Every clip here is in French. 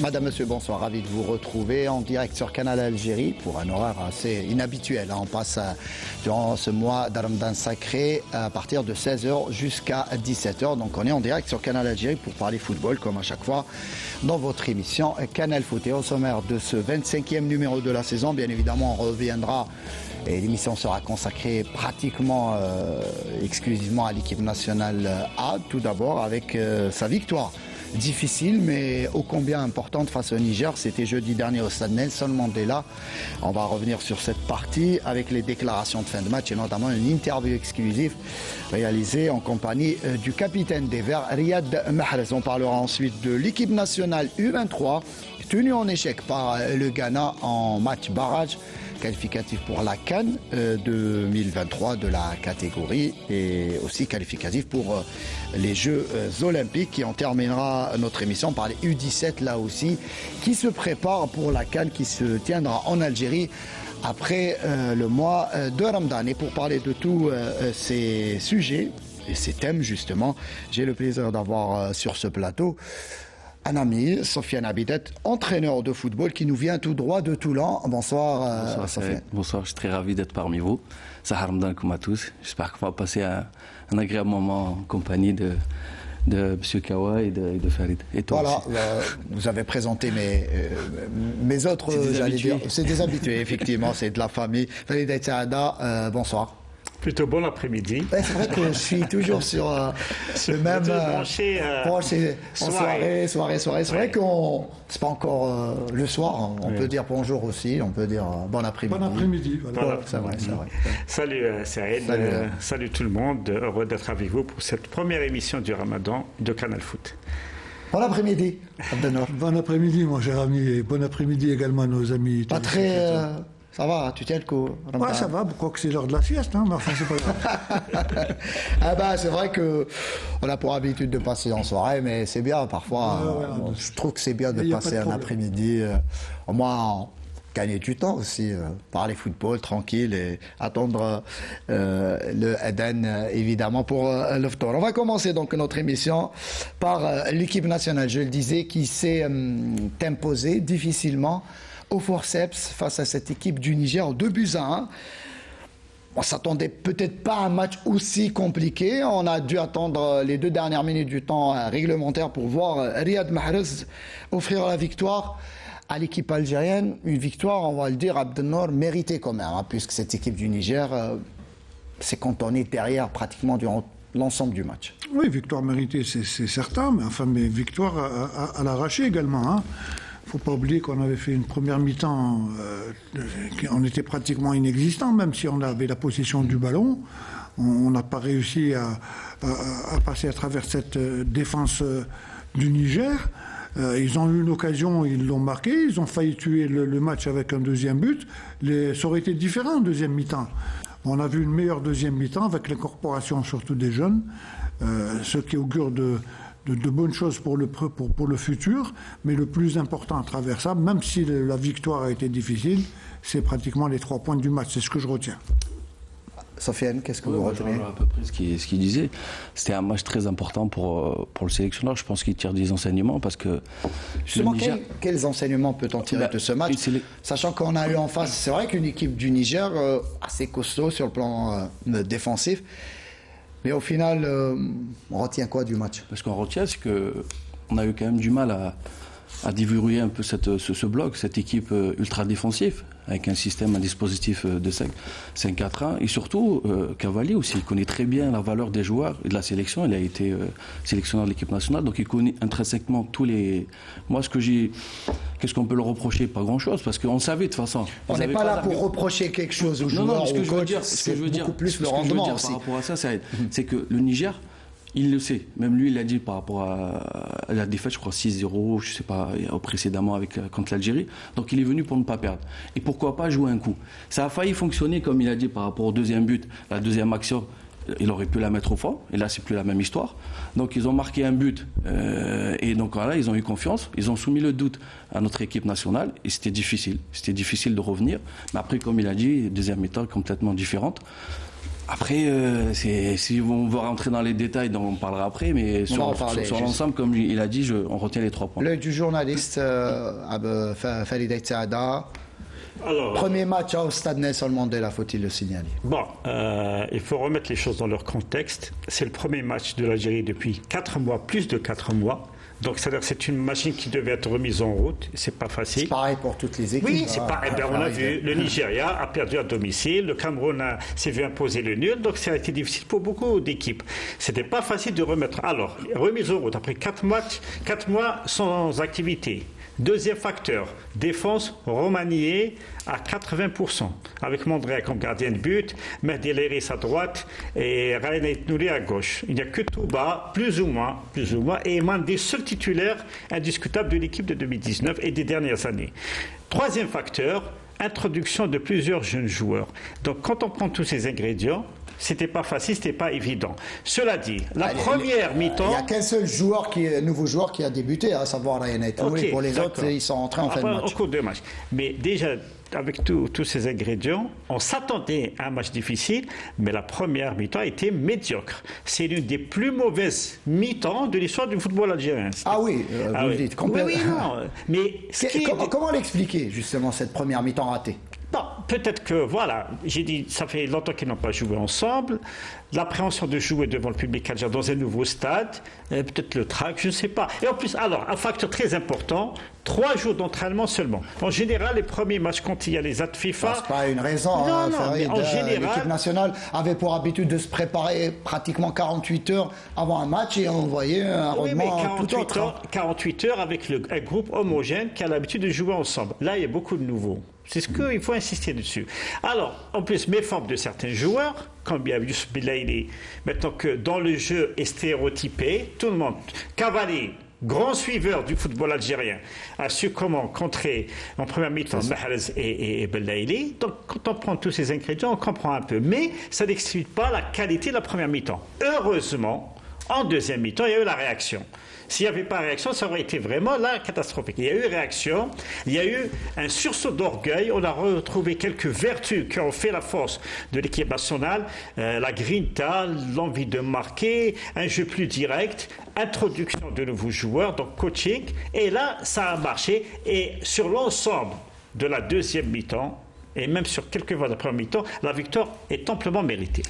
Madame, Monsieur, bonsoir, ravi de vous retrouver en direct sur Canal Algérie pour un horaire assez inhabituel. On passe durant ce mois d'Ramadan sacré à partir de 16h jusqu'à 17h. Donc on est en direct sur Canal Algérie pour parler football comme à chaque fois dans votre émission Canal Foot. Et au sommaire de ce 25e numéro de la saison, bien évidemment on reviendra et l'émission sera consacrée pratiquement exclusivement à l'équipe nationale A, tout d'abord avec sa victoire. Difficile mais ô combien importante face au Niger, c'était jeudi dernier au stade Nelson Mandela. On va revenir sur cette partie avec les déclarations de fin de match et notamment une interview exclusive réalisée en compagnie du capitaine des Verts, Riyad Mahrez. On parlera ensuite de l'équipe nationale U23 tenue en échec par le Ghana en match barrage qualificatif pour la CAN 2023 de la catégorie et aussi qualificatif pour les Jeux Olympiques. Et on terminera notre émission par les U17 là aussi qui se préparent pour la CAN qui se tiendra en Algérie après le mois de Ramadan. Et pour parler de tous ces sujets et ces thèmes justement, j'ai le plaisir d'avoir sur ce plateau un ami, Sofiane Abidet, entraîneur de football qui nous vient tout droit de Toulon. Bonsoir, Sofiane. Bonsoir, je suis très ravi d'être parmi vous. Sahar Ramadan comme à tous. J'espère qu'on va passer un agréable moment en compagnie de M. Kawa et de Farid. Et toi voilà, vous avez présenté mes autres, j'allais dire, c'est des habitués, effectivement, c'est de la famille. Farid Saada, bonsoir. Plutôt bon après-midi. Ouais, c'est vrai que je suis toujours sur le même branché soirée. C'est vrai qu'on c'est pas encore le soir. On peut dire bonjour aussi. On peut dire bon après-midi. Bon après-midi. Voilà. C'est vrai. Salut Saïd. Salut tout le monde. Heureux d'être avec vous pour cette première émission du Ramadan de Canal Foot. Bon après-midi, Abdelnour. Bon après-midi, mon cher ami. Et bon après-midi également à nos amis. Pas très. Ça va, tu tiens le coup. Ouais, ça va, quoi que c'est l'heure de la sieste, hein, mais enfin, c'est pas grave. Ah bah, c'est vrai qu'on a pour habitude de passer en soirée, mais c'est bien, parfois, je trouve que c'est bien de passer un après-midi, au moins gagner du temps aussi, parler football tranquille et attendre le Eden, évidemment, pour l'Oftor. On va commencer donc notre émission par l'équipe nationale, je le disais, qui s'est imposée difficilement au forceps face à cette équipe du Niger, 2-1. On s'attendait peut-être pas à un match aussi compliqué. On a dû attendre les 2 dernières minutes du temps réglementaire pour voir Riyad Mahrez offrir la victoire à l'équipe algérienne. Une victoire, on va le dire, Abdelnour, méritée quand même, puisque cette équipe du Niger s'est cantonnée derrière pratiquement durant l'ensemble du match. Oui, victoire méritée, c'est certain, mais victoire à l'arraché également, hein. Il ne faut pas oublier qu'on avait fait une première mi-temps, on était pratiquement inexistant, même si on avait la possession du ballon. On n'a pas réussi à passer à travers cette défense du Niger. Ils ont eu une occasion, ils l'ont marqué, ils ont failli tuer le match avec un deuxième but. Ça aurait été différent en deuxième mi-temps. On a vu une meilleure deuxième mi-temps avec l'incorporation surtout des jeunes, ce qui augure de bonnes choses pour le futur, mais le plus important à travers ça, même si la victoire a été difficile, c'est pratiquement les 3 points du match, c'est ce que je retiens. Sofiane, qu'est-ce que vous retenez ? À peu près ce qu'il disait. C'était un match très important pour le sélectionneur. Je pense qu'il tire des enseignements parce que... Justement, quels enseignements peut-on tirer de ce match ? Sachant qu'on a eu en face, c'est vrai qu'une équipe du Niger assez costaud sur le plan défensif. Mais au final, on retient quoi du match ? Ce qu'on retient, c'est qu'on a eu quand même du mal à déverrouiller un peu ce bloc, cette équipe ultra défensive, avec un dispositif de 5-4-1. Et surtout, Cavalli aussi, il connaît très bien la valeur des joueurs et de la sélection. Il a été sélectionneur de l'équipe nationale, donc il connaît intrinsèquement tous les... Moi, qu'est-ce qu'on peut le reprocher ? Pas grand-chose, parce qu'on savait de toute façon. On n'est pas là pour reprocher quelque chose aux joueurs, ce que je veux dire, beaucoup plus le rendement aussi. Par rapport à ça, c'est que le Niger, il le sait. Même lui, il l'a dit par rapport à la défaite, je crois 6-0, je ne sais pas, précédemment contre l'Algérie. Donc il est venu pour ne pas perdre. Et pourquoi pas jouer un coup ? Ça a failli fonctionner, comme il a dit, par rapport au deuxième but, la deuxième action. Il aurait pu la mettre au fond, et là c'est plus la même histoire. Donc ils ont marqué un but, et donc voilà, ils ont eu confiance, ils ont soumis le doute à notre équipe nationale, et c'était difficile de revenir. Mais après, comme il a dit, deuxième mi-temps complètement différente. Après, si on veut rentrer dans les détails, donc on parlera après, mais sur l'ensemble, comme il a dit, on retient les 3 points. L'œil du journaliste Farid Saada. Alors, premier match au stade Nelson Mandela, faut-il le signaler? Bon, il faut remettre les choses dans leur contexte. C'est le premier match de l'Algérie depuis 4 mois, plus de 4 mois. Donc, c'est-à-dire que c'est une machine qui devait être remise en route. C'est pas facile. C'est pareil pour toutes les équipes. Oui, c'est pareil. On a vu, le Nigeria a perdu à domicile, le Cameroun s'est vu imposer le nul, donc ça a été difficile pour beaucoup d'équipes. C'était pas facile de remettre. Alors, remise en route après 4 mois sans activité. Deuxième facteur, défense remaniée à 80%, avec Mondrea comme gardien de but, Mehdi Leiris à droite et Ryan Nouri à gauche. Il n'y a que Touba, plus ou moins, et l'un des seuls titulaires indiscutables de l'équipe de 2019 et des dernières années. Troisième facteur, introduction de plusieurs jeunes joueurs. Donc quand on prend tous ces ingrédients, c'était pas facile, c'était pas évident. Cela dit, première mi-temps... Il n'y a qu'un seul nouveau joueur qui a débuté, à savoir Ryan Nouri. Pour les autres, ils sont entrés en fin de match. Au cours de match. Mais déjà, avec tous ces ingrédients, on s'attendait à un match difficile, mais la première mi-temps a été médiocre. C'est l'une des plus mauvaises mi-temps de l'histoire du football algérien. Ah oui, vous le dites complètement. Oui, non. Mais comment l'expliquer, justement, cette première mi-temps ratée? Bon, peut-être que, voilà, j'ai dit, ça fait longtemps qu'ils n'ont pas joué ensemble. L'appréhension de jouer devant le public algérien dans un nouveau stade, peut-être le trac, je ne sais pas. Et en plus, alors, un facteur très important, 3 jours d'entraînement seulement. En général, les premiers matchs quand il y a les actes FIFA... C'est pas une raison. Mais en général... L'équipe nationale avait pour habitude de se préparer pratiquement 48 heures avant un match et on voyait un rendement tout autre. 48 heures avec un groupe homogène qui a l'habitude de jouer ensemble. Là, il y a beaucoup de nouveaux. C'est ce qu'il faut insister dessus. Alors, en plus, méforme de certains joueurs, comme Youssef Belaïli, maintenant que dans le jeu est stéréotypé, tout le monde, Cavani, grand suiveur du football algérien, a su comment contrer en première mi-temps Mahrez et Belaïli. Donc, quand on prend tous ces ingrédients, on comprend un peu. Mais ça n'explique pas la qualité de la première mi-temps. Heureusement, en deuxième mi-temps, il y a eu la réaction. S'il n'y avait pas réaction, ça aurait été vraiment là catastrophique. Il y a eu réaction, il y a eu un sursaut d'orgueil, on a retrouvé quelques vertus qui ont fait la force de l'équipe nationale, la grinta, l'envie de marquer, un jeu plus direct, introduction de nouveaux joueurs, donc coaching, et là, ça a marché. Et sur l'ensemble de la deuxième mi-temps, et même sur quelques fois de la première mi-temps, la victoire est amplement méritée.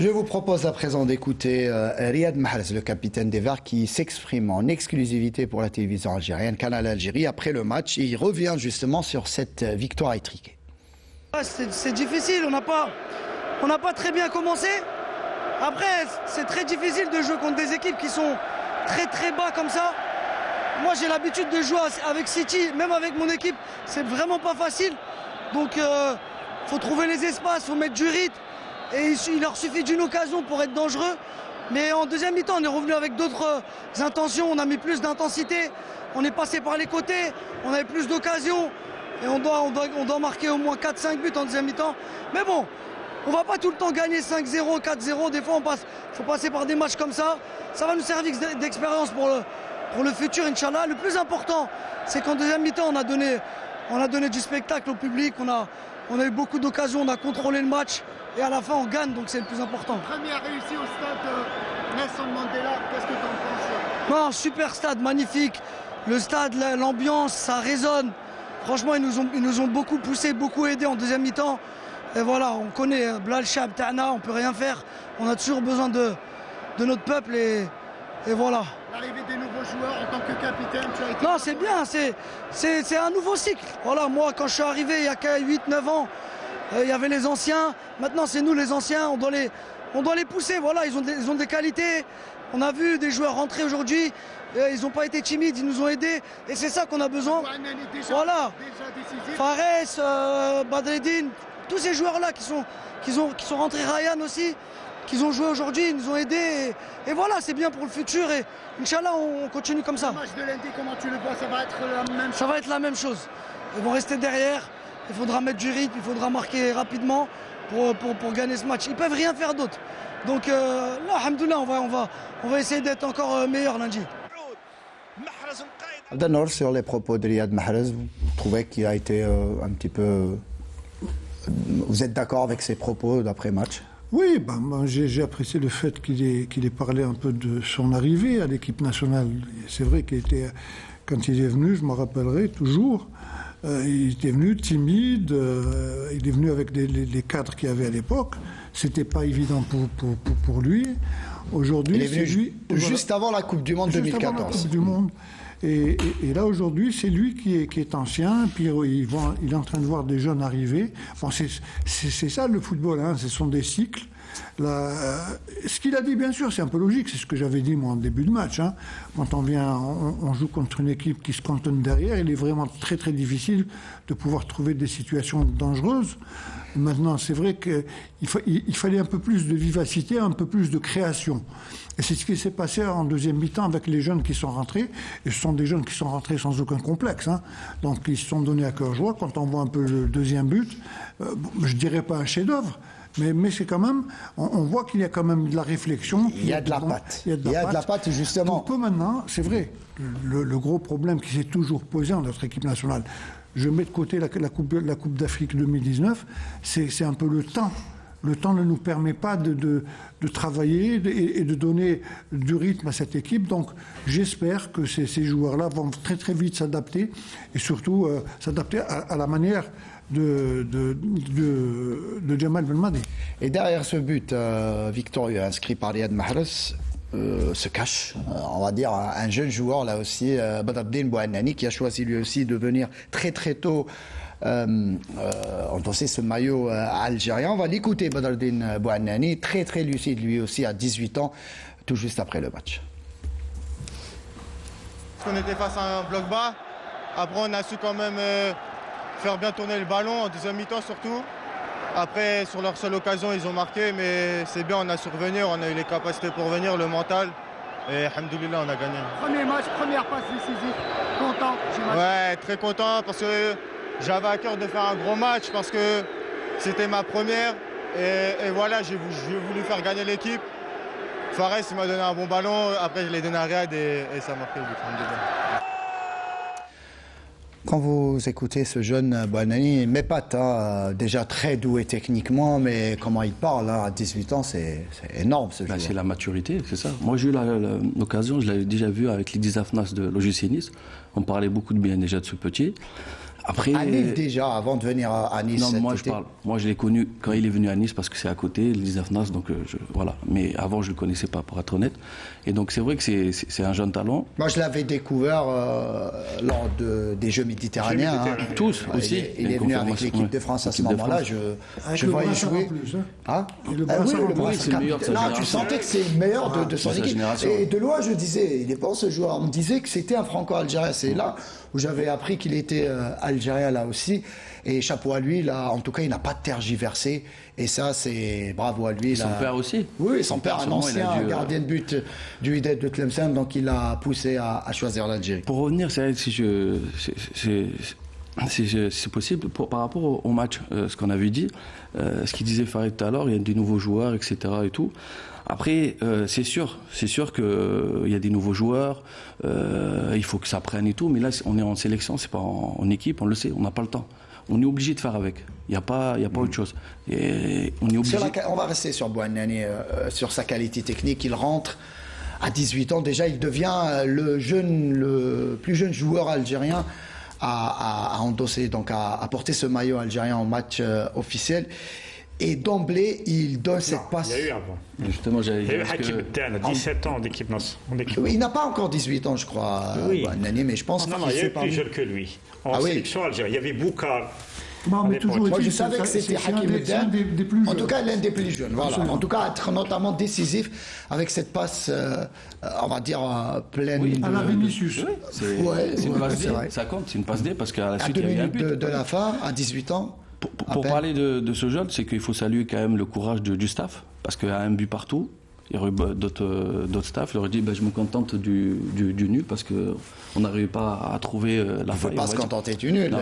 Je vous propose à présent d'écouter Riyad Mahrez, le capitaine des Verts, qui s'exprime en exclusivité pour la télévision algérienne, Canal Algérie, après le match. Il revient justement sur cette victoire étriquée. C'est difficile, on n'a pas très bien commencé. Après, c'est très difficile de jouer contre des équipes qui sont très très bas comme ça. Moi, j'ai l'habitude de jouer avec City, même avec mon équipe, c'est vraiment pas facile. Donc, faut trouver les espaces, faut mettre du rythme. Et il leur suffit d'une occasion pour être dangereux. Mais en deuxième mi-temps, on est revenu avec d'autres intentions. On a mis plus d'intensité. On est passé par les côtés. On avait plus d'occasions. Et on doit marquer au moins 4-5 buts en deuxième mi-temps. Mais bon, on ne va pas tout le temps gagner 5-0, 4-0. Des fois, il faut passer par des matchs comme ça. Ça va nous servir d'expérience pour le futur, Inch'Allah. Le plus important, c'est qu'en deuxième mi-temps, on a donné du spectacle au public. On a eu beaucoup d'occasions. On a contrôlé le match. Et à la fin, on gagne, donc c'est le plus important. Première réussite au stade Nelson Mandela, qu'est-ce que tu en penses? Non, super stade, magnifique. Le stade, l'ambiance, ça résonne. Franchement, ils nous ont beaucoup poussé, beaucoup aidé en deuxième mi-temps. Et voilà, on connaît Blal Chab, Ta'na, on ne peut rien faire. On a toujours besoin de notre peuple et voilà. L'arrivée des nouveaux joueurs en tant que capitaine, tu as été... Non, c'est bien, c'est un nouveau cycle. Voilà, moi, quand je suis arrivé il y a 8-9 ans, il y avait les anciens, maintenant c'est nous les anciens, on doit les pousser, voilà, ils ont des qualités. On a vu des joueurs rentrer aujourd'hui, ils n'ont pas été timides, ils nous ont aidés et c'est ça qu'on a besoin. Voilà, Fares, Badreddine, tous ces joueurs-là qui sont rentrés, Ryan aussi, qui ont joué aujourd'hui, ils nous ont aidés et voilà, c'est bien pour le futur et Inch'Allah on continue comme ça. Le match de lundi, comment tu le vois? Ça va être la même chose? Ça va être la même chose, ils vont rester derrière. Il faudra mettre du rythme, il faudra marquer rapidement pour gagner ce match. Ils ne peuvent rien faire d'autre. Donc là, alhamdoulilah, on va essayer d'être encore meilleur lundi. Abdelnour, sur les propos de Riyad Mahrez, vous trouvez qu'il a été un petit peu... Vous êtes d'accord avec ses propos d'après-match? Oui, moi, j'ai apprécié le fait qu'il ait parlé un peu de son arrivée à l'équipe nationale. C'est vrai quand il est venu, je me rappellerai toujours, il était venu timide, il est venu avec les cadres qu'il y avait à l'époque. C'était pas évident pour lui. Aujourd'hui, il est venu juste avant la Coupe du Monde 2014. Juste avant la Coupe du Monde. Et là, aujourd'hui, c'est lui qui est ancien, puis il est en train de voir des jeunes arriver. Bon, c'est ça le football, hein, ce sont des cycles. Ce qu'il a dit, bien sûr, c'est un peu logique, c'est ce que j'avais dit moi en début de match. Hein. Quand on joue contre une équipe qui se cantonne derrière, il est vraiment très très difficile de pouvoir trouver des situations dangereuses. Maintenant, c'est vrai qu'il fallait un peu plus de vivacité, un peu plus de création. Et c'est ce qui s'est passé en deuxième mi-temps avec les jeunes qui sont rentrés. Et ce sont des jeunes qui sont rentrés sans aucun complexe. Hein. Donc ils se sont donnés à cœur joie. Quand on voit un peu le deuxième but, je dirais pas un chef-d'œuvre, mais c'est quand même, on voit qu'il y a quand même de la réflexion. Il y a de la patte. Il y a de la patte, justement. Donc maintenant, c'est vrai, le gros problème qui s'est toujours posé en notre équipe nationale, je mets de côté la Coupe d'Afrique 2019, c'est un peu le temps. Le temps ne nous permet pas de travailler et de donner du rythme à cette équipe. Donc j'espère que ces joueurs-là vont très très vite s'adapter et surtout s'adapter à la manière de Jamal Belmadi. Et derrière ce but victorieux inscrit par Riyad Mahrez se cache, on va dire, un jeune joueur là aussi, Badreddine Bouannani, qui a choisi lui aussi de venir très très tôt endosser ce maillot algérien. On va l'écouter, Badreddine Bouannani, très très lucide lui aussi à 18 ans, tout juste après le match. On était face à un bloc bas, après on a su quand même faire bien tourner le ballon, en deuxième mi-temps surtout. Après, sur leur seule occasion, ils ont marqué, mais c'est bien, on a su revenir, on a eu les capacités pour venir, le mental. Et alhamdoulilah, on a gagné. Premier match, première passe décisive. Content, j'imagine. Ouais, très content parce que j'avais à cœur de faire un gros match parce que c'était ma première. Et voilà, j'ai voulu faire gagner l'équipe. Fares, il m'a donné un bon ballon. Après, je l'ai donné à Riyad et ça m'a pris le but. Quand vous écoutez ce jeune Bouannani, m'épate, hein, déjà très doué techniquement, mais comment il parle hein, à 18 ans, c'est énorme ce joueur. C'est la maturité, c'est ça. Moi j'ai eu l'occasion, je l'avais déjà vu avec l'Igdis Afnas de l'OGC Nice. On parlait beaucoup de bien déjà de ce petit. Après, à Nice déjà, avant de venir à Nice. Non, moi je l'ai connu quand il est venu à Nice parce que c'est à côté, l'Igdis Afnas, donc voilà. Mais avant je le connaissais pas, pour être honnête. Et donc c'est vrai que c'est un jeune talent. Moi je l'avais découvert lors des Jeux méditerranéens. Hein. Tous aussi. Il est venu avec l'équipe de France à ce moment-là. Je voyais jouer. Hein oui, c'est le meilleur de sa génération. Tu sentais que c'est le meilleur de son équipe. Et de loin je disais, il n'est pas ce joueur. On me disait que c'était un franco-algérien. C'est là où j'avais appris qu'il était algérien là aussi. Et chapeau à lui, là, en tout cas, il n'a pas tergiversé. Et ça, c'est bravo à lui. Et son père aussi. Oui, son père, un ancien gardien de but du Wydad de Tlemcen, donc il l'a poussé à choisir l'Algérie. Pour revenir, c'est vrai que c'est possible, par rapport au match, ce qu'on avait dit, ce qu'il disait Farid tout à l'heure, il y a des nouveaux joueurs, etc. et tout. Après, c'est sûr qu'il y a des nouveaux joueurs, il faut que ça prenne et tout, mais là, on est en sélection, c'est pas en équipe, on le sait, on n'a pas le temps. On est obligé de faire avec. Il n'y a pas autre chose. Et on est obligé. On va rester sur Bouannani, sur sa qualité technique. Il rentre à 18 ans. Déjà, il devient le plus jeune joueur algérien à endosser, donc à porter ce maillot algérien en match officiel. Et d'emblée, il donne cette passe. Il y a eu avant. Justement, il y a eu Hakim Ben, 17 ans d'équipe. Oui, il n'a pas encore 18 ans, je crois, Bouannani, mais je pense qu'il il est plus jeune que lui. En sélection algérienne, il y avait Boukar. Moi, je savais que c'était Hakim Ben. En tout cas, l'un des plus jeunes. Voilà. En tout cas, être notamment décisif avec cette passe, on va dire, pleine à la Vinicius. C'est une passe D. Ça compte, c'est une passe D parce qu'à la suite, il y a eu un but. De la fin, à 18 ans. Pour parler de ce jeune, c'est qu'il faut saluer quand même le courage du staff, parce qu'il y a un but partout. il y aurait eu d'autres staffs. Il aurait dit je me contente du nul parce qu'on n'arrivait pas à trouver la faille. Il ne faut pas se contenter du nul.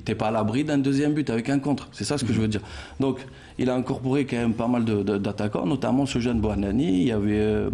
T'es pas à l'abri d'un deuxième but avec un contre. C'est ça ce que je veux dire. Donc, il a incorporé quand même pas mal d'attaquants, notamment ce jeune Bouhanani. Il y avait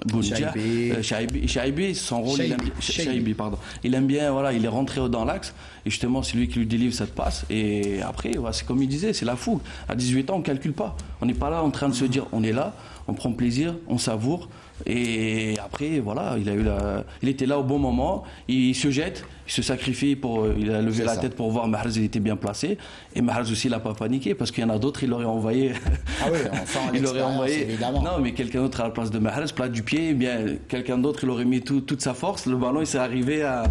Bounja, Chaibi, son rôle, Chaibi, pardon. Il aime bien, voilà, il est rentré dans l'axe. Et justement, c'est lui qui lui délivre cette passe. Et après, voilà, c'est comme il disait, c'est la fougue. À 18 ans, on ne calcule pas. On n'est pas là en train de se dire, on est là, on prend plaisir, on savoure. Et après, voilà, il était là au bon moment. Il se jette, il se sacrifie, il a levé la tête pour voir Mahrez, il était bien placé. Et Mahrez aussi, il n'a pas paniqué parce qu'il y en a d'autres, il l'aurait envoyé. Ah oui, on sent l'expérience, évidemment. Non, mais quelqu'un d'autre à la place de Mahrez, plat du pied, eh bien, quelqu'un d'autre, il aurait mis toute sa force. Le ballon, il s'est arrivé à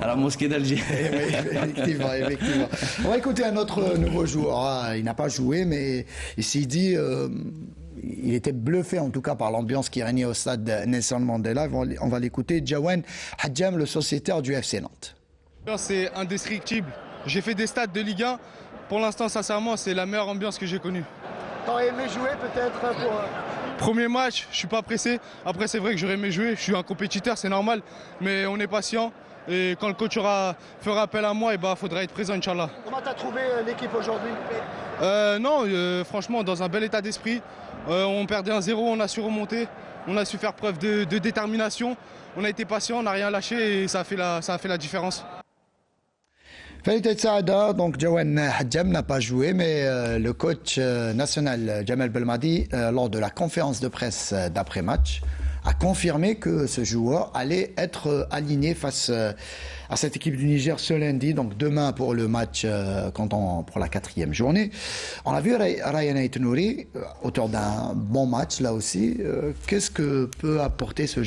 la mosquée d'Alger. Effectivement. On va écouter un autre nouveau joueur. Il n'a pas joué, mais il s'est dit... il était bluffé en tout cas par l'ambiance qui régnait au stade Nelson Mandela. On va l'écouter. Jawan Hadjam, le sociétaire du FC Nantes. C'est indescriptible. J'ai fait des stades de Ligue 1. Pour l'instant, sincèrement, c'est la meilleure ambiance que j'ai connue. T'aurais aimé jouer peut-être pour... Premier match, je suis pas pressé. Après, c'est vrai que j'aurais aimé jouer. Je suis un compétiteur, c'est normal. Mais on est patient. Et quand le coach fera appel à moi, il faudra être présent, Inch'Allah. Comment t'as trouvé l'équipe aujourd'hui? Franchement, dans un bel état d'esprit. On perdait 1-0, on a su remonter. On a su faire preuve de détermination. On a été patient, on n'a rien lâché et ça a fait la différence. Falité de Saada, donc Jawan Hadjam n'a pas joué, mais le coach national Jamal Belmadi, lors de la conférence de presse d'après-match, a confirmé que ce joueur allait être aligné face à cette équipe du Niger ce lundi, donc demain pour le match pour la 4e journée. On a vu Ryan Aït-Nouri, auteur d'un bon match là aussi. Qu'est-ce que peut apporter ces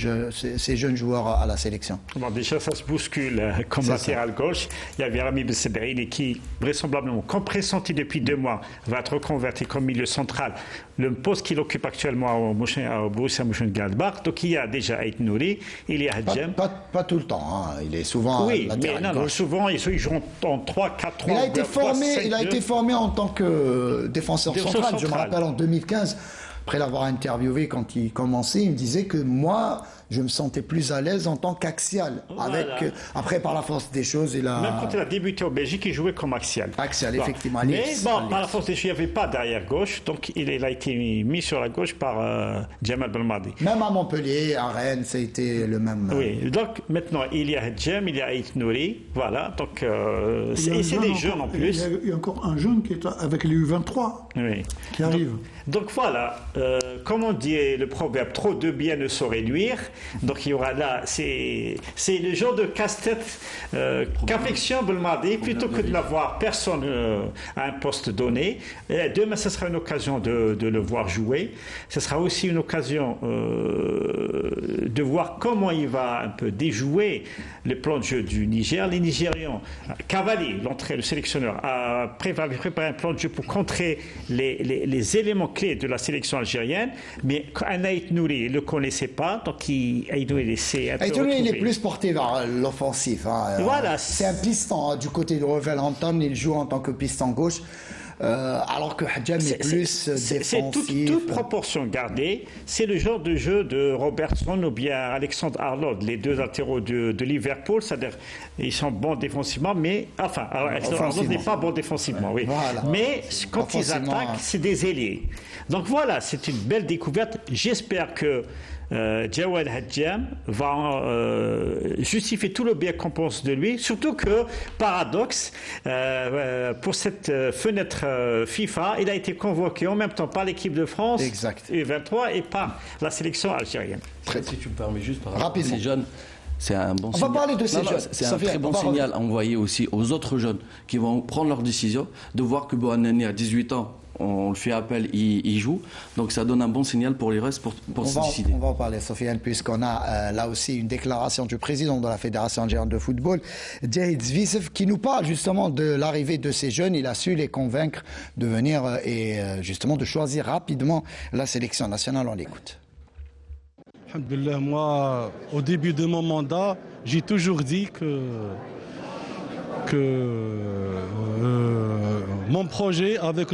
jeunes joueurs à la sélection? Bon, déjà, ça se bouscule comme latéral gauche. Il y avait Rami Besseberini qui, vraisemblablement, comme pressenti depuis 2 mois, va être reconverti comme milieu central. Le poste qu'il occupe actuellement au Borussia Mönchengladbach. Donc il y a déjà Aït-Nouri, il y a Hadjam. Pas tout le temps, hein. Il est souvent latéral gauche. Souvent il joue en 3-4-3. Il a été formé en tant que défenseur central. Je me rappelle en 2015, après l'avoir interviewé quand il commençait, il me disait que moi, je me sentais plus à l'aise en tant qu'axial. Voilà. Après, par la force des choses, il a... Même quand il a débuté au Belgique, il jouait comme axial. Effectivement. Par la force des choses, il n'y avait pas d'arrière gauche, donc il a été mis sur la gauche par Jamal Belmadi. Même à Montpellier, à Rennes, ça a été le même... Oui, donc maintenant, il y a Hadjam, il y a Aït-Nouri, voilà, donc... et c'est des jeunes en plus. Il y a encore un jeune qui est avec les U23 qui arrive. Donc voilà, comme on dit le proverbe, trop de bien ne saurait nuire. Donc il y aura là, c'est le genre de casse-tête qu'affectionne Belmadi, plutôt que de l'avoir personne à un poste donné. Et demain, ce sera une occasion de le voir jouer. Ce sera aussi une occasion de voir comment il va un peu déjouer le plan de jeu du Niger. Les Nigérians, Cavalli, le sélectionneur, a préparé un plan de jeu pour contrer les éléments clés de la sélection algérienne, mais Aït-Nouri ne le connaissait pas, donc Aït-Nouri il est plus porté vers l'offensif. Hein. Voilà. C'est un piston du côté de Wolverhampton, il joue en tant que piston gauche. Alors que Hadjam est plus défensif. C'est toute proportion gardée. C'est le genre de jeu de Robertson ou bien Alexandre Arnold, les 2 latéraux de Liverpool. C'est-à-dire, ils sont bons défensivement, mais Alexandre Arnold n'est pas bon défensivement, oui. Voilà. Mais quand ils attaquent, c'est des ailiers. Donc voilà, c'est une belle découverte. J'espère que Jawan Hadjam va justifier tout le bien qu'on pense de lui, surtout que, paradoxe, pour cette fenêtre FIFA, il a été convoqué en même temps par l'équipe de France U23 et par la sélection algérienne. Si tu me permets juste par rapport à ces jeunes, c'est un bon signal. On va parler de ces jeunes. C'est un très bon signal à envoyer aussi aux autres jeunes qui vont prendre leurs décisions, de voir que Bouhanani à 18 ans, on le fait appel, il joue. Donc ça donne un bon signal pour les restes pour se décider. On va en parler, Sofiane, puisqu'on a là aussi une déclaration du président de la Fédération algérienne de football, Djahid Zvisev, qui nous parle justement de l'arrivée de ces jeunes. Il a su les convaincre de venir et justement de choisir rapidement la sélection nationale. On l'écoute. Alhamdoulilah, moi, au début de mon mandat, j'ai toujours dit que mon projet avec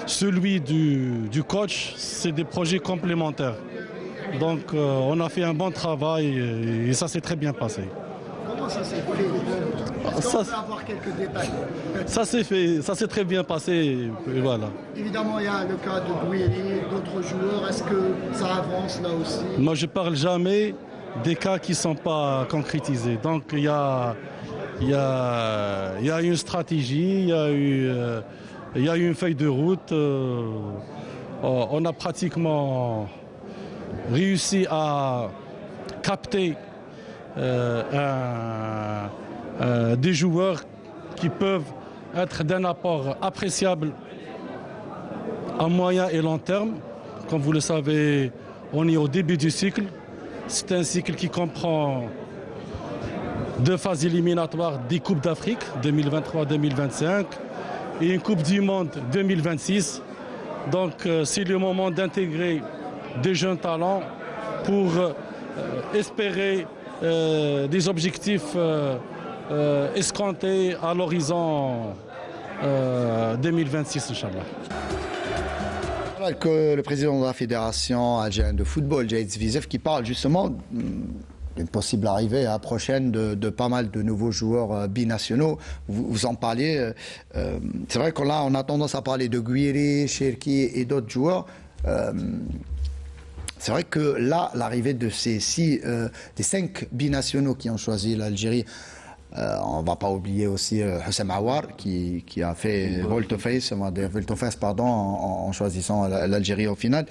celui du coach, c'est des projets complémentaires. Donc on a fait un bon travail et ça s'est très bien passé. Comment ça s'est fait? Est-ce qu'on peut avoir quelques détails? Ça s'est très bien passé et voilà. Évidemment, il y a le cas de Gouiri, d'autres joueurs. Est-ce que ça avance là aussi? Moi, je ne parle jamais des cas qui ne sont pas concrétisés. Donc il y a une stratégie, il y a eu une feuille de route. On a pratiquement réussi à capter des joueurs qui peuvent être d'un apport appréciable à moyen et long terme. Comme vous le savez, on est au début du cycle. C'est un cycle qui comprend 2 phases éliminatoires des Coupes d'Afrique 2023-2025 et une Coupe du Monde 2026. Donc c'est le moment d'intégrer des jeunes talents pour espérer des objectifs escomptés à l'horizon 2026, Inch'Allah. Voilà que le président de la Fédération algérienne de football, Jaid Zvizev, qui parle justement d'une possible arrivée prochaine de pas mal de nouveaux joueurs binationaux. Vous en parliez. C'est vrai qu'on on a tendance à parler de Gouiri, Cherki et d'autres joueurs. C'est vrai que là, l'arrivée de des 5 binationaux qui ont choisi l'Algérie, on ne va pas oublier aussi Houssem Aouar qui a fait volte-face en choisissant l'Algérie au final.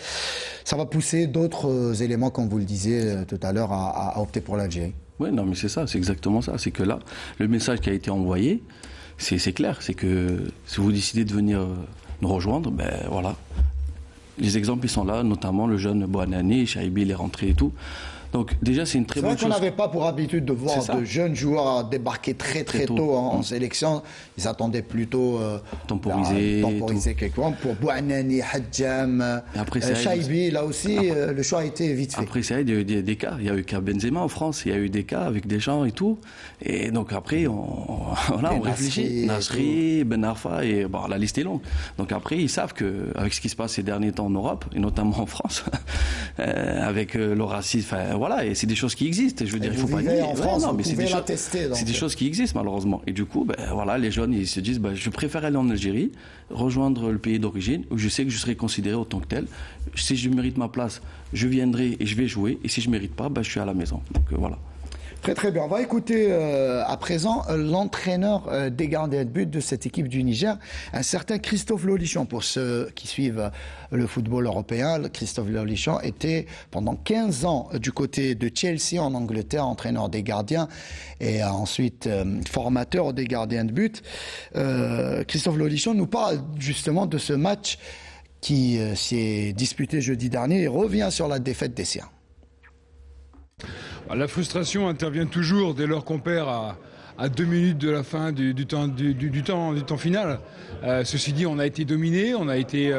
Ça va pousser d'autres éléments, comme vous le disiez tout à l'heure, à opter pour l'Algérie. Oui, non, mais c'est ça, c'est exactement ça. C'est que là, le message qui a été envoyé, c'est clair. C'est que si vous décidez de venir nous rejoindre, ben voilà. Les exemples, ils sont là, notamment le jeune Bouanani, Chaibi, il est rentré et tout. Donc déjà, c'est une très bonne chose. C'est vrai qu'on n'avait pas pour habitude de voir de jeunes joueurs débarquer très tôt en sélection. Ils attendaient plutôt temporiser quelqu'un. Pour Bouanani, Hadjam, Chaibi, là aussi, le choix a été vite fait. Après, il y a eu des cas. Il y a eu cas Benzema en France. Il y a eu des cas avec des gens et tout. Et donc après, on réfléchit. Nasri, Ben Arfa, et bon, la liste est longue. Donc après, ils savent qu'avec ce qui se passe ces derniers temps en Europe, et notamment en France, avec le racisme, voilà, et c'est des choses qui existent. Je veux dire, il faut pas nier. En France, non, mais c'est des choses qui existent malheureusement. Et du coup, voilà, les jeunes, ils se disent, je préfère aller en Algérie, rejoindre le pays d'origine, où je sais que je serai considéré autant que tel. Si je mérite ma place, je viendrai et je vais jouer. Et si je mérite pas, je suis à la maison. Donc voilà. Très bien. On va écouter à présent l'entraîneur des gardiens de but de cette équipe du Niger, un certain Christophe Lolichon. Pour ceux qui suivent le football européen, Christophe Lolichon était pendant 15 ans du côté de Chelsea en Angleterre, entraîneur des gardiens et ensuite formateur des gardiens de but. Christophe Lolichon nous parle justement de ce match qui s'est disputé jeudi dernier et revient sur la défaite des siens. La frustration intervient toujours dès lors qu'on perd à 2 minutes de la fin du temps final. Ceci dit, on a été dominé, on a été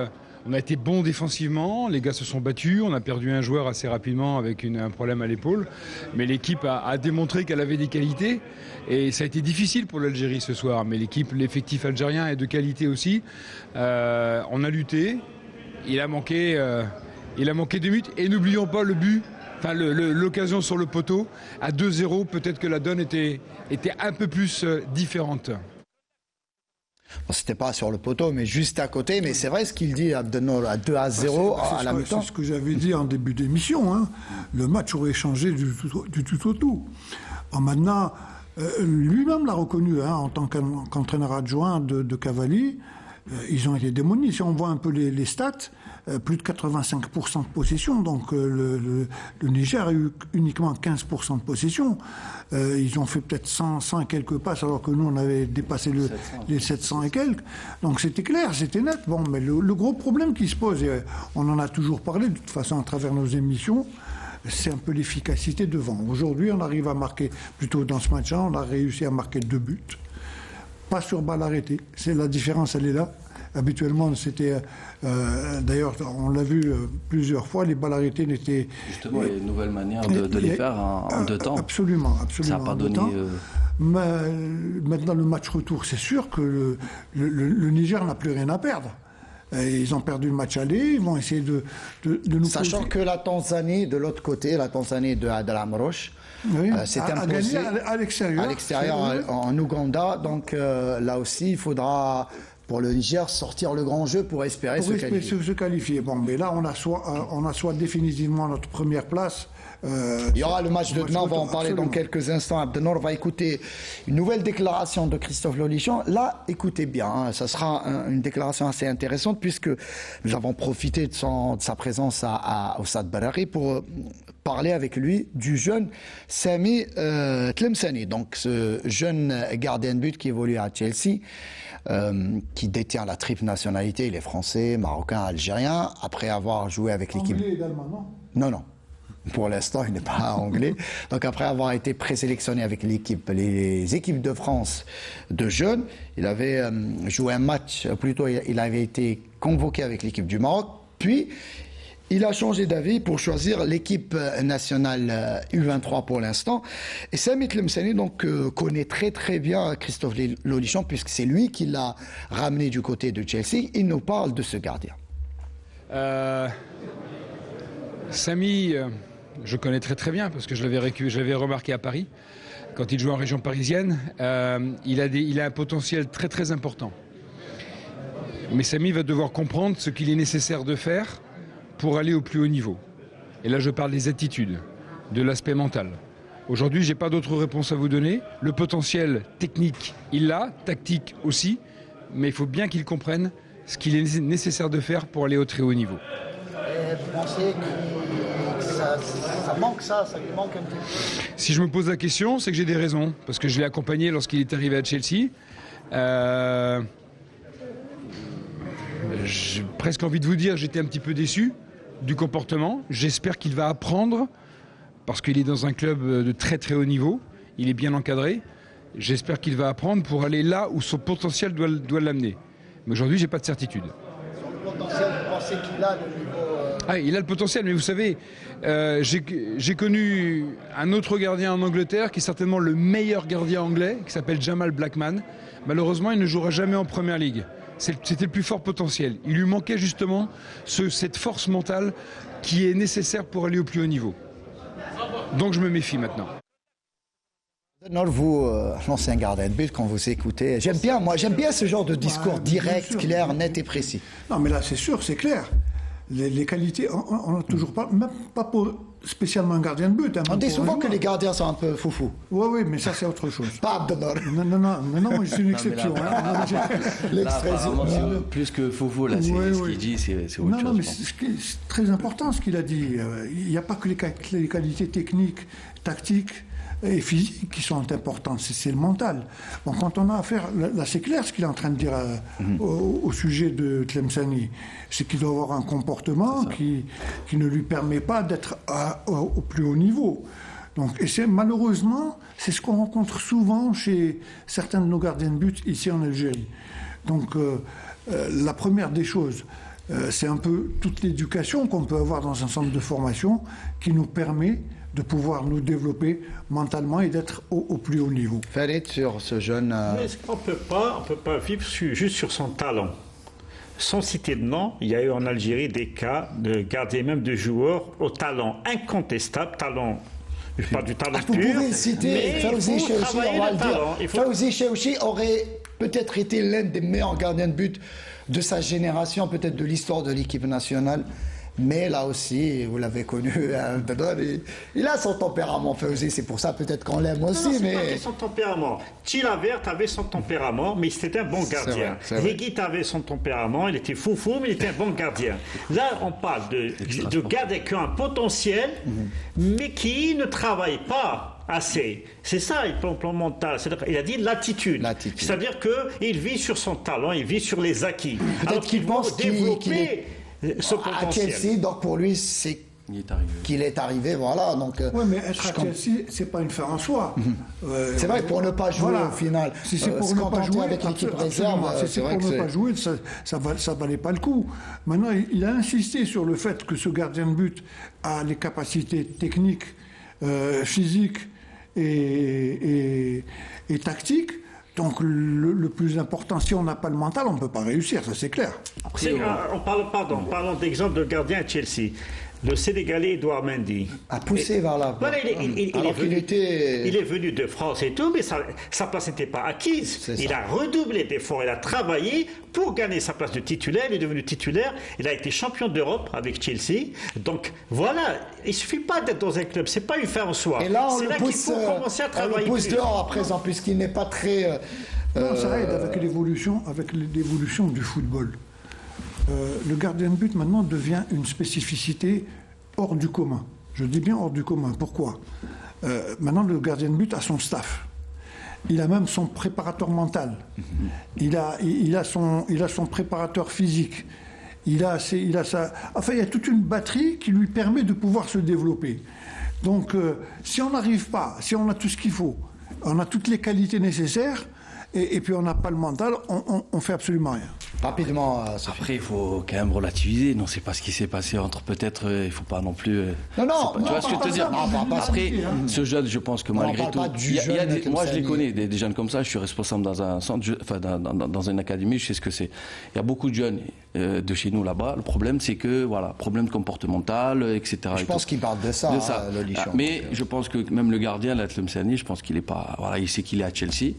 bon défensivement, les gars se sont battus, on a perdu un joueur assez rapidement avec un problème à l'épaule, mais l'équipe a démontré qu'elle avait des qualités et ça a été difficile pour l'Algérie ce soir, mais l'effectif algérien est de qualité aussi. On a lutté, il a manqué 2 minutes et n'oublions pas le but. Enfin, l'occasion sur le poteau, à 2-0, peut-être que la donne était un peu plus différente. Bon, c'était pas sur le poteau, mais juste à côté. Mais c'est vrai ce qu'il dit, Abdenour, à 2-0 à la mi-temps. C'est ce que j'avais dit en début d'émission. Hein. Le match aurait changé du tout au tout. Maintenant, lui-même l'a reconnu en tant qu'entraîneur adjoint de Cavalli. Ils ont été démonis. Si on voit un peu les stats, plus de 85% de possession, donc le Niger a eu uniquement 15% de possession. Ils ont fait peut-être 100 et quelques passes, alors que nous, on avait dépassé les 700 et quelques. Donc c'était clair, c'était net. Bon, mais le gros problème qui se pose, et on en a toujours parlé de toute façon à travers nos émissions, c'est un peu l'efficacité devant. Aujourd'hui, on arrive à marquer, plutôt dans ce match-là, on a réussi à marquer 2 buts. Pas sur balle arrêtée. C'est la différence, elle est là. Habituellement, c'était... d'ailleurs, on l'a vu plusieurs fois, les balles arrêtées n'étaient... Justement, il y a une nouvelle manière de les faire en 2 temps. Absolument. Ça n'a pas donné... Mais maintenant, le match retour, c'est sûr que le Niger n'a plus rien à perdre. Ils ont perdu le match aller, ils vont essayer de nous Sachant poser... que la Tanzanie, de l'autre côté, la Tanzanie de Adel Amrouche, s'est imposée à l'extérieur en Ouganda. Donc là aussi, il faudra, pour le Niger, sortir le grand jeu pour espérer se qualifier. Bon, mais là, on a soit définitivement notre première place. Il y aura le match de demain, on va en parler dans quelques instants. Abdenor va écouter une nouvelle déclaration de Christophe Lolichon. Là, écoutez bien, ça sera une déclaration assez intéressante puisque nous avons profité de sa présence au Stade Barari pour parler avec lui du jeune Sami Tlemceni, donc ce jeune gardien de but qui évolue à Chelsea. Qui détient la triple nationalité, il est français, marocain, algérien, après avoir joué avec l'équipe... Anglais également, non ? Non. Pour l'instant, il n'est pas anglais. Donc après avoir été présélectionné avec les équipes de France de jeunes, il avait joué un match, plutôt il avait été convoqué avec l'équipe du Maroc, puis il a changé d'avis pour choisir l'équipe nationale U23 pour l'instant. Et Sami Tlemceni donc connaît très très bien Christophe Lolichon puisque c'est lui qui l'a ramené du côté de Chelsea. Il nous parle de ce gardien. Sami, je connais très très bien parce que je l'avais remarqué à Paris quand il jouait en région parisienne. Il a un potentiel très très important. Mais Sami va devoir comprendre ce qu'il est nécessaire de faire pour aller au plus haut niveau. Et là, je parle des attitudes, de l'aspect mental. Aujourd'hui, je n'ai pas d'autre réponse à vous donner. Le potentiel technique, il l'a, tactique aussi, mais il faut bien qu'il comprenne ce qu'il est nécessaire de faire pour aller au très haut niveau. Vous pensez que ça manque ça lui manque un petit peu? Si je me pose la question, c'est que j'ai des raisons. Parce que je l'ai accompagné lorsqu'il est arrivé à Chelsea. J'ai presque envie de vous dire, j'étais un petit peu déçu du comportement. J'espère qu'il va apprendre, parce qu'il est dans un club de très très haut niveau. Il est bien encadré. J'espère qu'il va apprendre pour aller là où son potentiel doit l'amener. Mais aujourd'hui, j'ai pas de certitude. Sur le potentiel, vous pensez qu'il a le niveau... Il a le potentiel, mais vous savez, j'ai connu un autre gardien en Angleterre qui est certainement le meilleur gardien anglais, qui s'appelle Jamal Blackman. Malheureusement, il ne jouera jamais en Première Ligue. C'était le plus fort potentiel. Il lui manquait justement cette force mentale qui est nécessaire pour aller au plus haut niveau. Donc je me méfie maintenant. Vous, l'ancien gardien de but, quand vous écoutez, j'aime bien ce genre de discours direct, clair, net et précis. Non, mais là, c'est sûr, c'est clair. Les qualités, on n'a toujours pas, même pas pour spécialement un gardien de but. On dit souvent que les gardiens sont un peu foufou. Oui, mais ça, c'est autre chose. Pas Abdenor. Non, je suis une exception. Apparemment, c'est plus que foufou, là. Ce qu'il dit, c'est autre chose. Non, mais c'est très important ce qu'il a dit. Il n'y a pas que les qualités techniques, tactiques et physiques qui sont importantes, c'est le mental. Bon, quand on a affaire, là c'est clair ce qu'il est en train de dire au sujet de Tlemceni, c'est qu'il doit avoir un comportement qui ne lui permet pas d'être au plus haut niveau. Donc, et malheureusement, c'est ce qu'on rencontre souvent chez certains de nos gardiens de but ici en Algérie. Donc, la première des choses, c'est un peu toute l'éducation qu'on peut avoir dans un centre de formation qui nous permet de pouvoir nous développer mentalement et d'être au plus haut niveau. Farid, sur ce jeune... On peut pas vivre juste sur son talent. Sans citer de nom, il y a eu en Algérie des cas de gardiens, même de joueurs au talent incontestable, je parle du talent pur. Vous pouvez citer Fawzi Chouchi aurait peut-être été l'un des meilleurs gardiens de but de sa génération, peut-être de l'histoire de l'équipe nationale. Mais là aussi, vous l'avez connu, il a son tempérament, Fawzi, c'est pour ça peut-être qu'on l'aime aussi. Non, c'est pas son tempérament. Chilavert avait son tempérament, mais c'était un bon gardien. Higuit avait son tempérament, il était foufou, mais il était un bon gardien. Là, on parle de gardiens qui ont un potentiel, mais qui ne travaillent pas assez. C'est ça le plan mental. Il a dit l'attitude. C'est-à-dire qu'il vit sur son talent, il vit sur les acquis. Peut-être qu'il pense développer ce potentiel. À Chelsea, donc pour lui, c'est qu'il est arrivé, voilà. Donc, oui, mais être à Chelsea, c'est pas une fin en soi. C'est vrai que pour ne pas jouer au final, si c'est pour ne pas jouer avec l'équipe réserve, c'est pour ne pas jouer, ça valait pas le coup. Maintenant, il a insisté sur le fait que ce gardien de but a les capacités techniques, physiques et tactiques Donc le plus important, si on n'a pas le mental, on ne peut pas réussir, ça c'est clair. Parlons d'exemple de gardien à Chelsea. Le Sénégalais Edouard Mendy a poussé vers là. Voilà, il est venu de France et tout, mais sa place n'était pas acquise. Il a redoublé d'efforts, il a travaillé pour gagner sa place de titulaire. Il est devenu titulaire. Il a été champion d'Europe avec Chelsea. Donc voilà, il ne suffit pas d'être dans un club, c'est pas une fin en soi. Et là, on c'est le là qu'il faut commencer à travailler. On le pousse dehors à présent, puisqu'il n'est pas très. Non, ça aide avec l'évolution du football. Le gardien de but maintenant devient une spécificité hors du commun. Je dis bien hors du commun. Pourquoi ? Maintenant, le gardien de but a son staff. Il a même son préparateur mental. Il a son préparateur physique. Il y a toute une batterie qui lui permet de pouvoir se développer. Donc, si on n'arrive pas, si on a tout ce qu'il faut, on a toutes les qualités nécessaires, et puis on n'a pas le mental, on fait absolument rien. Rapidement, après, il faut quand même relativiser. Non, c'est pas ce qui s'est passé entre peut-être. Il faut pas non plus. Non, tu vois ce que je veux te dire. Après, ce jeune, je pense que malgré tout, moi je les connais, des jeunes comme ça. Je suis responsable dans un centre, dans une académie. Je sais ce que c'est. Il y a beaucoup de jeunes de chez nous là-bas. Le problème, c'est que problème comportemental, etc. Je pense qu'il parle de ça. Lolichon. Mais je pense que même le gardien, Tlemceni, je pense qu'il est pas. Voilà, il sait qu'il est à Chelsea.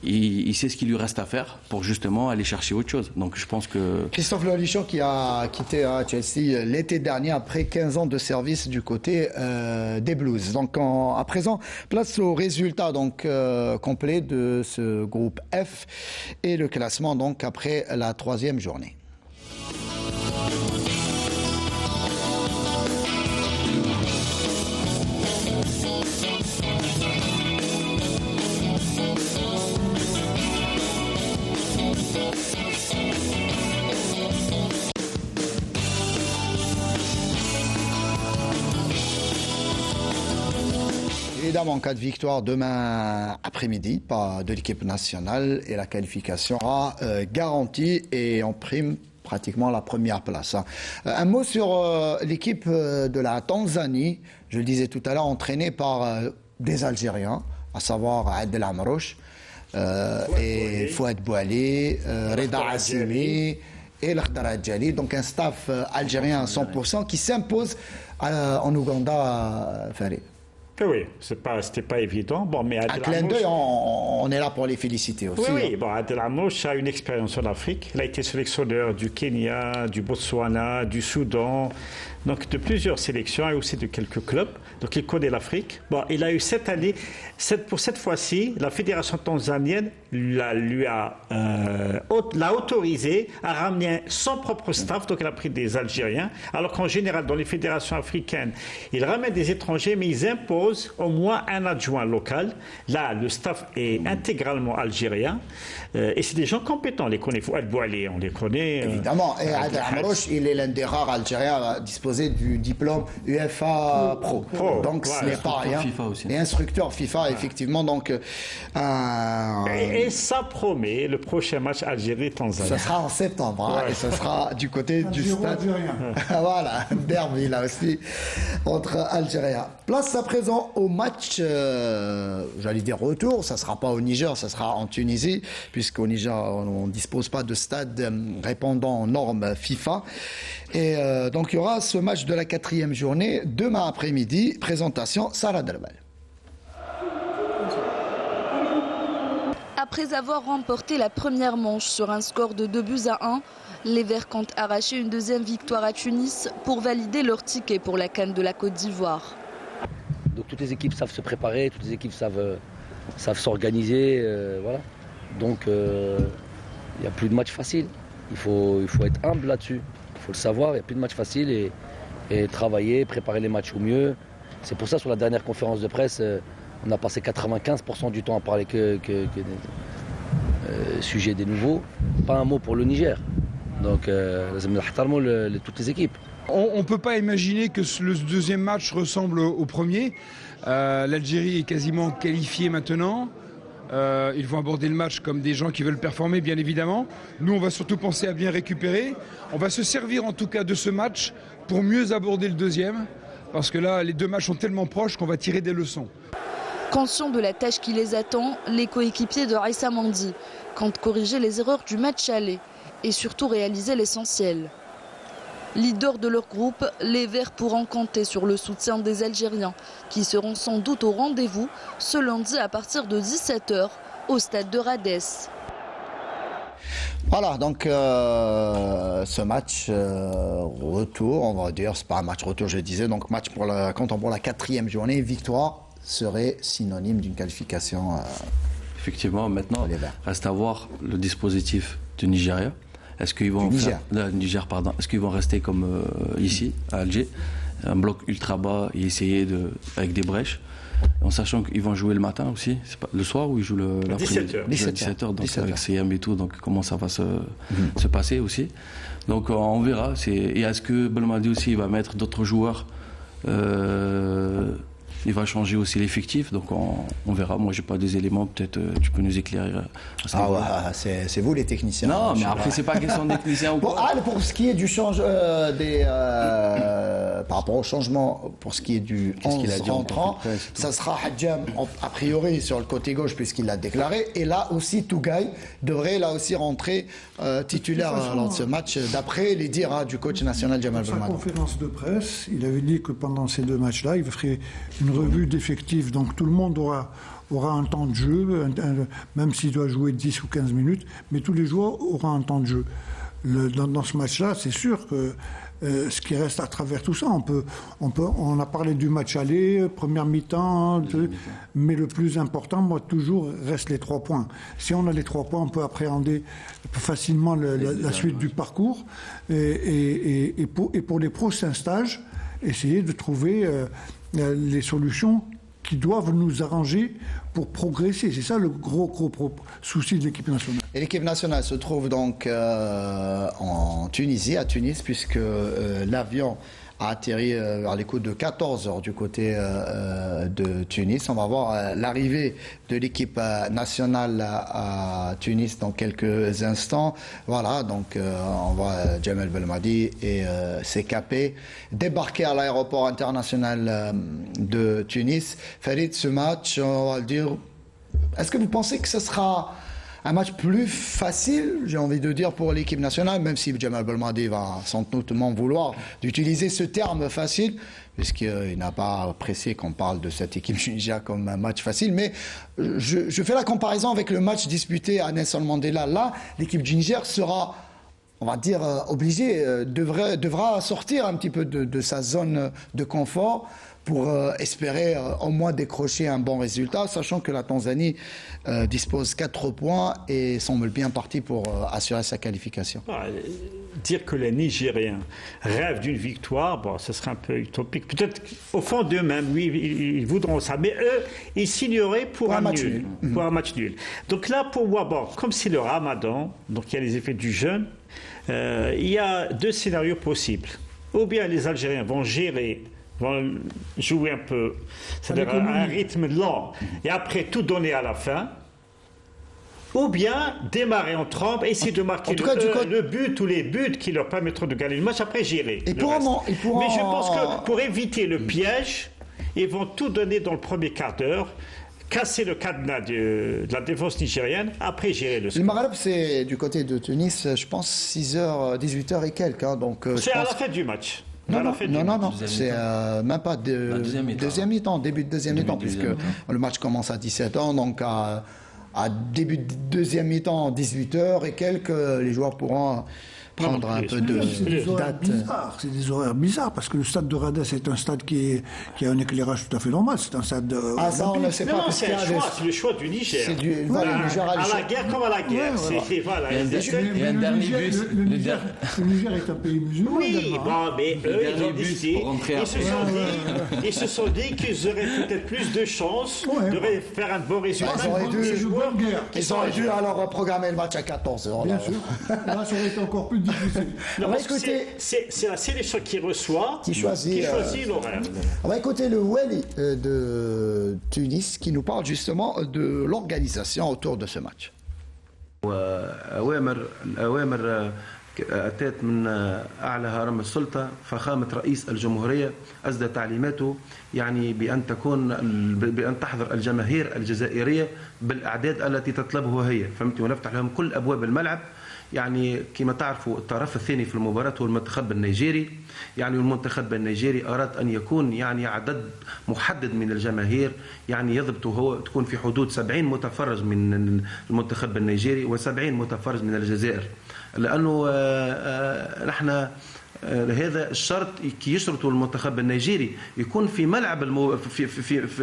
Il sait ce qu'il lui reste à faire pour justement aller chercher autre chose. Donc je pense que... Christophe Lolichon qui a quitté Chelsea l'été dernier après 15 ans de service du côté des Blues. Donc à présent, place au résultat complet de ce groupe F et le classement donc après la 3e journée. Évidemment, en cas de victoire demain après-midi, pas de l'équipe nationale, et la qualification sera garantie et en prime pratiquement la première place. Un mot sur l'équipe de la Tanzanie, je le disais tout à l'heure, entraînée par des Algériens, à savoir Adel Amrouche et Fouad Bouali, Reda Azimi et Lakhdar Adjali. Donc un staff algérien à 100% qui s'impose en Ouganda, Farid. Oui, c'était pas évident. Bon, mais à clin d'œil, on est là pour les féliciter aussi. Oui. Bon, Adel Amrouche a une expérience en Afrique. Il a été sélectionneur du Kenya, du Botswana, du Soudan, donc de plusieurs sélections et aussi de quelques clubs. Donc il connaît l'Afrique. Bon, il a eu cette année, pour cette fois-ci, la fédération tanzanienne l'a autorisé à ramener son propre staff. Donc il a pris des Algériens. Alors qu'en général, dans les fédérations africaines, ils ramènent des étrangers, mais ils imposent au moins un adjoint local. Là, le staff est intégralement algérien. Et c'est des gens compétents. On les connaît. Fouad Bouali, on les connaît. Évidemment. Et Adel Amrouche, il est l'un des rares Algériens à disposer du diplôme UEFA Pro. Donc ce n'est pas rien. FIFA aussi. Et instructeur FIFA, effectivement. Donc, et ça promet le prochain match Algérie-Tanzanie. Ça sera en septembre. Et ça sera du côté du stade. Voilà, derby là aussi entre Algériens. Place à présent au match, j'allais dire retour. Ça ne sera pas au Niger, ça sera en Tunisie, puisqu'au Niger, on ne dispose pas de stade répondant aux normes FIFA. Et donc il y aura ce match de la 4e journée demain après-midi. Présentation Sarah Derbal. Après avoir remporté la première manche sur un score de 2-1, les Verts comptent arracher une deuxième victoire à Tunis pour valider leur ticket pour la CAN de la Côte d'Ivoire. Donc toutes les équipes savent se préparer, toutes les équipes savent s'organiser, voilà. Donc il n'y a plus de match facile. Il faut être humble là-dessus. Il faut le savoir, il n'y a plus de match facile et travailler, préparer les matchs au mieux. C'est pour ça, sur la dernière conférence de presse, on a passé 95% du temps à parler que des sujets des nouveaux. Pas un mot pour le Niger. Donc, toutes les équipes. On ne peut pas imaginer que le deuxième match ressemble au premier. L'Algérie est quasiment qualifiée maintenant. Ils vont aborder le match comme des gens qui veulent performer, bien évidemment. Nous, on va surtout penser à bien récupérer. On va se servir en tout cas de ce match pour mieux aborder le deuxième. Parce que là, les deux matchs sont tellement proches qu'on va tirer des leçons. Conscients de la tâche qui les attend, les coéquipiers de Aïssa Mandi comptent corriger les erreurs du match aller et surtout réaliser l'essentiel. Leader de leur groupe, les Verts pourront compter sur le soutien des Algériens qui seront sans doute au rendez-vous ce lundi à partir de 17h au stade de Radès. Voilà, donc ce match retour, on va dire, c'est pas un match retour, je disais, donc match pour la 4e journée, victoire serait synonyme d'une qualification. Effectivement, maintenant, reste à voir le dispositif du Nigeria. Est-ce qu'ils vont Niger, pardon. Est-ce qu'ils vont rester comme ici, à Alger, un bloc ultra bas et essayer avec des brèches, en sachant qu'ils vont jouer le matin aussi, c'est pas, le soir ou ils jouent l'après-midi 17h, donc 17h. Avec CM et tout, donc comment ça va se passer aussi. Donc on verra. Et est-ce que Belmadi aussi va mettre d'autres joueurs, il va changer aussi l'effectif, donc on verra. Moi, j'ai pas des éléments, peut-être tu peux nous éclairer. C'est vous les techniciens. Non, mais après, c'est pas question de technicien ou quoi. Pour ce qui est du par rapport au changement, pour ce qui est du 11 rentrant, ça sera Hadjam, a priori, sur le côté gauche, puisqu'il l'a déclaré. Et là aussi, Tougaï devrait là aussi rentrer titulaire lors de ce match, d'après les dires du coach national Jamal Belmadi. Dans sa conférence de presse, il avait dit que pendant ces 2 matchs-là, il ferait une revue d'effectifs, donc tout le monde aura un temps de jeu, même s'il doit jouer 10 ou 15 minutes, mais tous les joueurs auront un temps de jeu. Dans ce match-là, c'est sûr que ce qui reste à travers tout ça, on a parlé du match aller, première mi-temps, mais le plus important, moi, toujours, reste les 3 points. Si on a les 3 points, on peut appréhender facilement la suite du parcours. Et pour les prochains stages, essayer de trouver les solutions qui doivent nous arranger pour progresser. C'est ça le gros souci de l'équipe nationale. Et l'équipe nationale se trouve donc en Tunisie, à Tunis, puisque l'avion a atterri à les coups de 14h du côté de Tunis. On va voir l'arrivée de l'équipe nationale à Tunis dans quelques instants. Voilà, donc on voit Jamel Belmadi et CKP débarquer à l'aéroport international de Tunis. Farid, ce match, on va le dire, est-ce que vous pensez que ce sera un match plus facile, j'ai envie de dire, pour l'équipe nationale, même si Jamal Belmadi va sans doute vouloir d'utiliser ce terme facile, puisqu'il n'a pas apprécié qu'on parle de cette équipe tunisienne comme un match facile. Mais je fais la comparaison avec le match disputé à Nelson Mandela. Là, l'équipe du Niger sera, on va dire, obligée, devra sortir un petit peu de sa zone de confort pour espérer au moins décrocher un bon résultat, sachant que la Tanzanie dispose 4 points et semble bien partie pour assurer sa qualification. Dire que les Nigériens rêvent d'une victoire, bon, ce serait un peu utopique. Peut-être au fond d'eux-mêmes, oui, ils voudront ça, mais eux, ils signeraient pour un match nul. Pour un match nul. Donc là, pour moi, bon, comme c'est le Ramadan, donc il y a les effets du jeûne, il y a 2 scénarios possibles. Ou bien les Algériens vont jouer un peu, c'est-à-dire un rythme lent, et après tout donner à la fin, ou bien démarrer en trempe, essayer de marquer le but ou les buts qui leur permettront de gagner le match, après gérer. Mais je pense que pour éviter le piège, ils vont tout donner dans le premier quart d'heure, casser le cadenas de la défense nigérienne, après gérer le score. Le Maghreb, c'est du côté de Tunis, je pense 6h, 18h et quelques. Hein, donc, c'est à la fin du match. Non, c'est même pas deuxième mi-temps, début de deuxième mi-temps, puisque le match commence à 17h, donc à début de deuxième mi-temps, 18h et quelques, les joueurs pourront prendre un peu de date. C'est des horaires bizarres, parce que le stade de Radès est un stade qui a un éclairage tout à fait normal. C'est un stade. Ça, on ne sait pas. C'est le choix du Niger. C'est à la guerre comme à la guerre. Le Niger est un pays musulman. Oui, bon, mais eux, ils ont décidé. Ils se sont dit qu'ils auraient peut-être plus de chances de faire un bon résultat. Ils auraient dû alors programmer le match à 14h. Bien sûr. Là, ça aurait été encore plus difficile. C'est la sélection qui reçoit, qui choisit l'horaire. On va écouter le Wali de Tunis qui nous parle justement de l'organisation autour de ce match. الأوامر أتت من أعلى هرم السلطة. فخامة رئيس الجمهورية أسدى تعليماته يعني بأن تحضر الجماهير الجزائرية بالأعداد التي تطلبها هي، فهمتي، ونفتح لهم كل أبواب الملعب. يعني كما تعرفوا الطرف الثاني في المباراة هو المنتخب النيجيري، يعني المنتخب النيجيري أراد أن يكون يعني عدد محدد من الجماهير، يعني يضبط هو تكون في حدود 70 متفرج من المنتخب النيجيري و70 متفرج من الجزائر، لأنه نحن هذا الشرط كي يشرطوا المنتخب النيجيري يكون في ملعب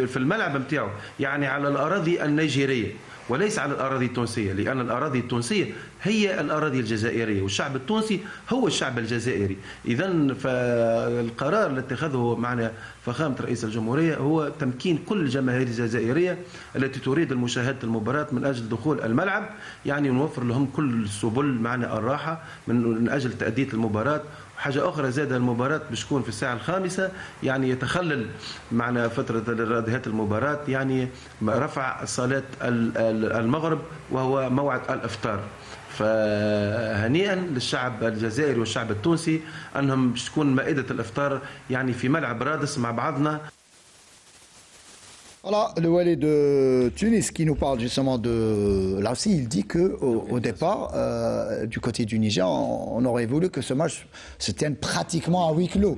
في الملعب نتاعو، يعني على الأراضي النيجيرية وليس على الأراضي التونسية، لأن الأراضي التونسية هي الأراضي الجزائرية والشعب التونسي هو الشعب الجزائري. إذن فالقرار اللي اتخذه معنا فخامة رئيس الجمهورية هو تمكين كل الجماهير الجزائرية التي تريد مشاهدة المباراة من أجل دخول الملعب، يعني نوفر لهم كل سبل معنا الراحة من أجل تأدية المباراة. حاجة أخرى زاد المباراة باش تكون في الساعة 5، يعني يتخلل معنا فترة نهاية المباراة يعني رفع صلاة المغرب وهو موعد الإفطار. فهنيئا للشعب الجزائري والشعب التونسي أنهم باش تكون مائدة الإفطار يعني في ملعب رادس مع بعضنا. Voilà, le Wali de Tunis qui nous parle justement de... Là aussi, il dit qu'au départ, du côté du Niger, on aurait voulu que ce match se tienne pratiquement à huis clos.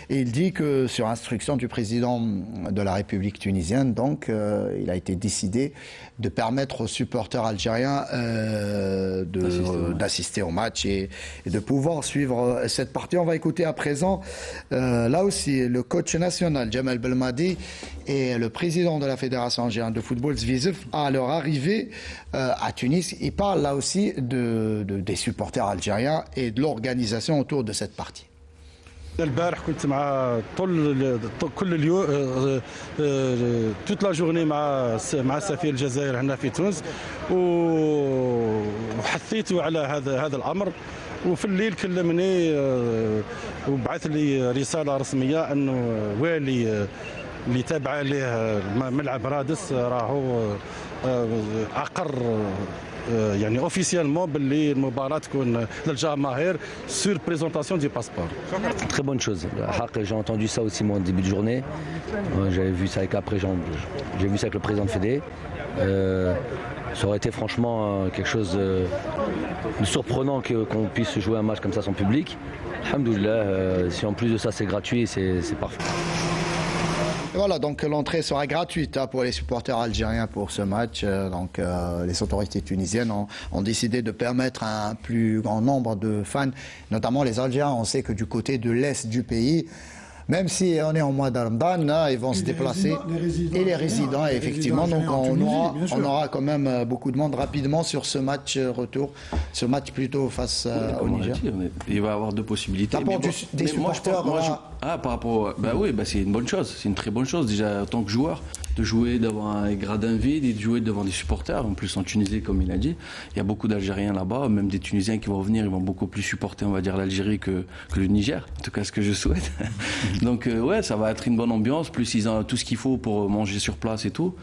Et il dit que sur instruction du président de la République tunisienne, donc, il a été décidé de permettre aux supporters algériens d'assister au match et de pouvoir suivre cette partie. On va écouter à présent, là aussi, le coach national, Djemal Belmadi, et le président de la Fédération algérienne de football, Zvizef, à leur arrivée à Tunis. Ils parlent là aussi des supporters algériens et de l'organisation autour de cette partie. البارح كنت مع كل اليوم توت لا جورني مع سفير الجزائر هنا في تونس وحثيته على هذا الامر، وفي الليل كلمني وبعث لي رساله رسميه انه والي اللي تابع عليه ملعب رادس راهو اقر يعني اوفيسيالمون باللي المباراه تكون للجماهير sur présentation du passeport. Très bonne chose. J'ai entendu ça aussi moi en début de journée. J'avais vu ça j'ai vu ça avec le président de Fédé. Ça aurait été franchement quelque chose de surprenant qu'on puisse jouer un match comme ça sans public. Alhamdoulilah, si en plus de ça c'est gratuit, c'est parfait. Et voilà, donc l'entrée sera gratuite pour les supporters algériens pour ce match. Donc les autorités tunisiennes ont décidé de permettre un plus grand nombre de fans, notamment les Algériens. On sait que du côté de l'est du pays, même si on est en mois de Ramadan, ils vont se déplacer. Et les résidents, effectivement. Donc on aura quand même beaucoup de monde rapidement sur ce match retour, ce match plutôt face au Niger. Il va y avoir deux possibilités. Des supporters. Par rapport, c'est une bonne chose, c'est une très bonne chose déjà en tant que joueur de jouer devant un gradin vide et de jouer devant des supporters. En plus en Tunisie, comme il a dit, il y a beaucoup d'Algériens là-bas, même des Tunisiens qui vont venir, ils vont beaucoup plus supporter, on va dire, l'Algérie que le Niger. En tout cas, ce que je souhaite. Donc ça va être une bonne ambiance. Plus ils ont tout ce qu'il faut pour manger sur place et tout.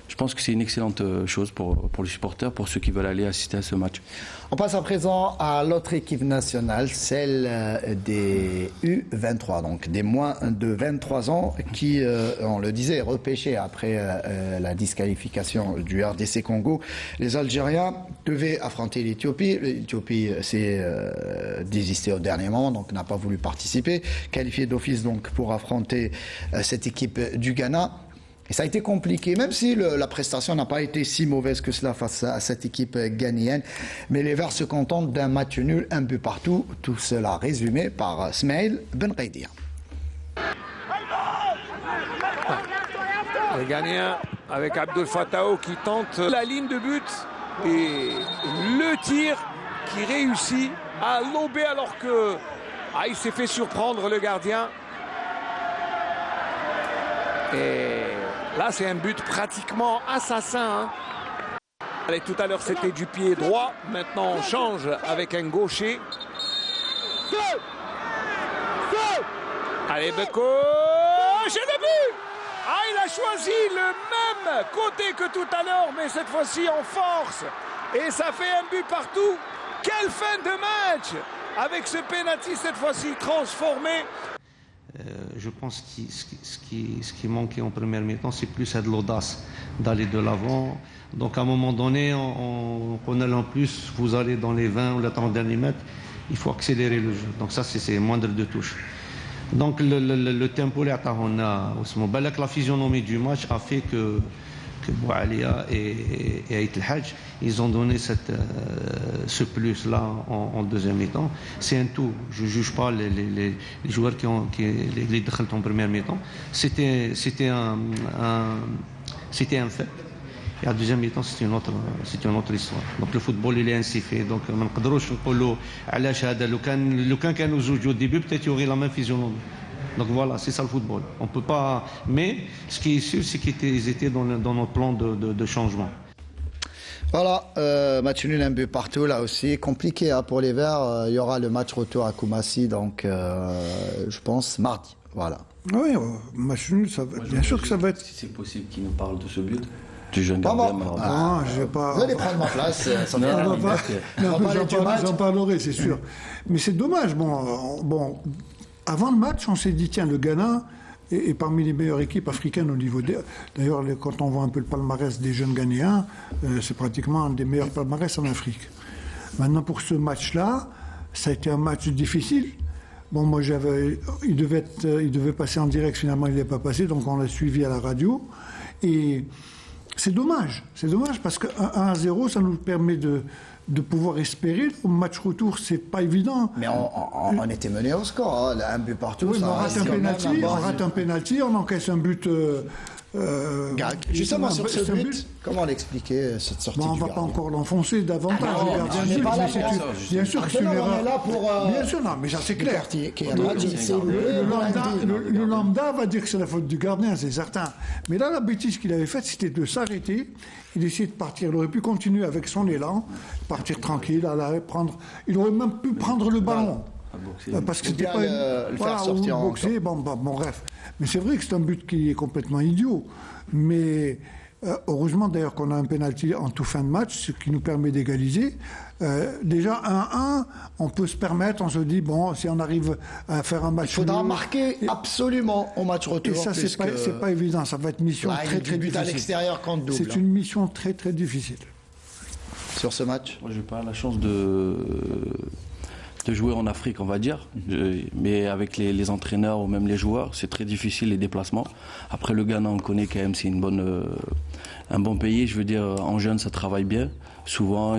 Je pense que c'est une excellente chose pour les supporters, pour ceux qui veulent aller assister à ce match. On passe à présent à l'autre équipe nationale, celle des U23, donc des moins de 23 ans qui, on le disait, repêchés après la disqualification du RDC Congo. Les Algériens devaient affronter l'Éthiopie. L'Éthiopie s'est désistée au dernier moment, donc n'a pas voulu participer. Qualifié d'office donc pour affronter cette équipe du Ghana. Et ça a été compliqué, même si la prestation n'a pas été si mauvaise que cela face à cette équipe ghanéenne. Mais les Verts se contentent d'un match nul, un but partout. Tout cela résumé par Smaïl Ben Qaidia. Les Ghanéens avec Abdel Fattah qui tente la ligne de but et le tir qui réussit à lober alors que il s'est fait surprendre le gardien. Et là, c'est un but pratiquement assassin. Allez, tout à l'heure, c'était du pied droit. Maintenant, on change avec un gaucher. Allez, Beko. J'ai le but. Il a choisi le même côté que tout à l'heure, mais cette fois-ci en force. Et ça fait un but partout. Quelle fin de match avec ce penalty, cette fois-ci transformé. je pense que ce qui manquait en première mi-temps, c'est plus de l'audace d'aller de l'avant. Donc à un moment donné, en allant plus, vous allez dans les 20 ou les 30 derniers mètres, il faut accélérer le jeu. Donc ça, c'est moindre de touches. Donc le tempo, la physionomie du match a fait que Boualia et Aït El Hadj, ils ont donné ce plus-là en deuxième mi-temps. C'est un tout. Je ne juge pas les joueurs qui les déchalent en première mi-temps. C'était un fait. Et à deuxième mi-temps, c'est une autre histoire. Donc le football, il est ainsi fait. Donc on ne peut pas dire علاش هذا لو كان كانوا زوج au début, peut-être il y aurait la même physionomie. Donc voilà, c'est ça le football. On peut pas. Mais ce qui est sûr, c'est qu'ils étaient dans notre plan de changement. Voilà, match nul, un but partout là aussi. Compliqué pour les Verts. Il y aura le match retour à Koumassi, donc je pense mardi. Voilà. Oui, match nul, bien sûr que ça va être. Si c'est possible qu'il nous parle de ce but. Du jeune gardien. Je vais pas. Vous allez prendre ma place. J'en parlerai, c'est sûr. Mais c'est dommage. Bon. Avant le match, on s'est dit, tiens, le Ghana est parmi les meilleures équipes africaines au niveau des... D'ailleurs, quand on voit un peu le palmarès des jeunes Ghanéens, c'est pratiquement un des meilleurs palmarès en Afrique. Maintenant, pour ce match-là, ça a été un match difficile. Bon, moi, il devait passer en direct, finalement, il n'est pas passé, donc on l'a suivi à la radio. Et c'est dommage parce que 1-0, ça nous permet de pouvoir espérer. Au match retour, c'est pas évident. Mais on était mené au score, hein. Un but partout. Oui, on rate un penalty, on encaisse un but. Justement, sur ce but, comment l'expliquer, cette sortie on ne va pas encore l'enfoncer davantage. Bien sûr que c'est une erreur. Bien sûr, non, mais ça c'est clair. Le lambda va dire que c'est la faute du gardien, c'est certain. Mais là, la bêtise qu'il avait faite, c'était de s'arrêter. Il essayait de partir. Il aurait pu continuer avec son élan, partir tranquille, prendre. Il aurait même pu prendre le ballon. Parce que c'était pas le faire sortir en boxer. Bon, bref. Mais c'est vrai que c'est un but qui est complètement idiot. Mais heureusement d'ailleurs qu'on a un penalty en tout fin de match, ce qui nous permet d'égaliser. Déjà 1-1, on peut se permettre, on se dit bon, si on arrive à faire un match. Il faudra marquer absolument au match retour. Et ça, c'est pas évident. Ça va être une mission très difficile. À l'extérieur compte double. C'est une mission très très difficile. Sur ce match, moi, j'ai pas la chance de jouer en Afrique, on va dire. Mais avec les entraîneurs ou même les joueurs, c'est très difficile les déplacements. Après, le Ghana, on connaît quand même, c'est un bon pays. Je veux dire, en jeune, ça travaille bien. Souvent,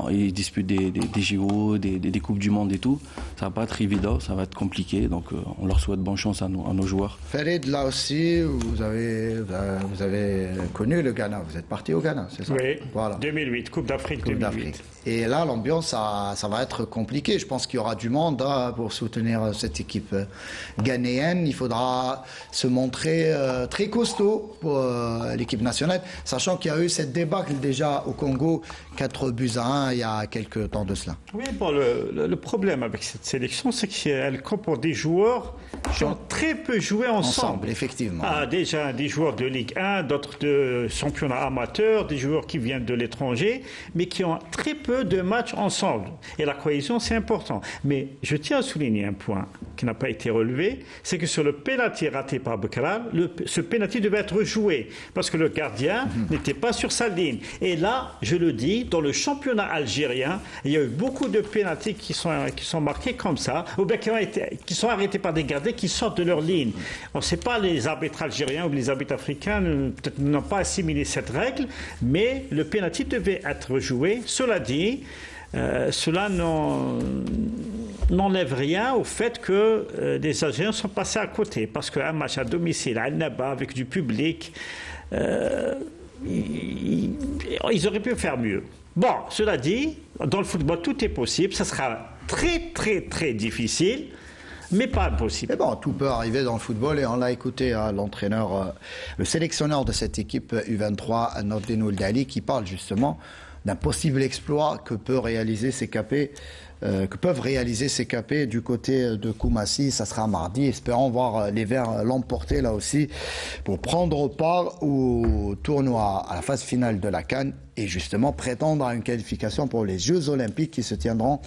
ils disputent des JO, des Coupes du Monde et tout. Ça va pas être évident, ça va être compliqué. Donc, on leur souhaite bonne chance à nos joueurs. Farid, là aussi, vous avez connu le Ghana. Vous êtes parti au Ghana, c'est ça? Oui, voilà. 2008, Coupe d'Afrique 2008. Et là, l'ambiance, ça va être compliqué. Je pense qu'il y aura du monde pour soutenir cette équipe ghanéenne. Il faudra se montrer très costaud pour l'équipe nationale, sachant qu'il y a eu cette débâcle déjà au Congo, 4-1 il y a quelques temps de cela. Oui, bon, le problème avec cette sélection, c'est qu'elle comporte des joueurs qui ont très peu joué ensemble. Effectivement. Déjà des joueurs de Ligue 1, d'autres de championnat amateur, des joueurs qui viennent de l'étranger, mais qui ont très peu de matchs ensemble. Et la cohésion, c'est important. Mais je tiens à souligner un point qui n'a pas été relevé, c'est que sur le pénalty raté par Boukhara, ce pénalty devait être joué parce que le gardien n'était pas sur sa ligne. Et là, je le dis, dans le championnat algérien, il y a eu beaucoup de pénaltys qui sont marqués comme ça, ou bien qui sont arrêtés par des gardiens qui sortent de leur ligne. On ne sait pas, les arbitres algériens ou les arbitres africains peut-être n'ont pas assimilé cette règle, mais le pénalty devait être joué. Cela dit, cela n'enlève rien au fait que des Algériens sont passés à côté, parce qu'un match à domicile, à Al-Naba, avec du public, ils auraient pu faire mieux. Bon, cela dit, dans le football, tout est possible. Ça sera très, très, très difficile, mais pas impossible. Mais bon, tout peut arriver dans le football, et on l'a écouté, l'entraîneur, le sélectionneur de cette équipe U23, Nordin Ouldali, qui parle justement d'un possible exploit que peuvent réaliser ces capés du côté de Koumassi. Ça sera mardi. Espérons voir les Verts l'emporter là aussi pour prendre part au tournoi, à la phase finale de la CAN, et justement prétendre à une qualification pour les Jeux Olympiques qui se tiendront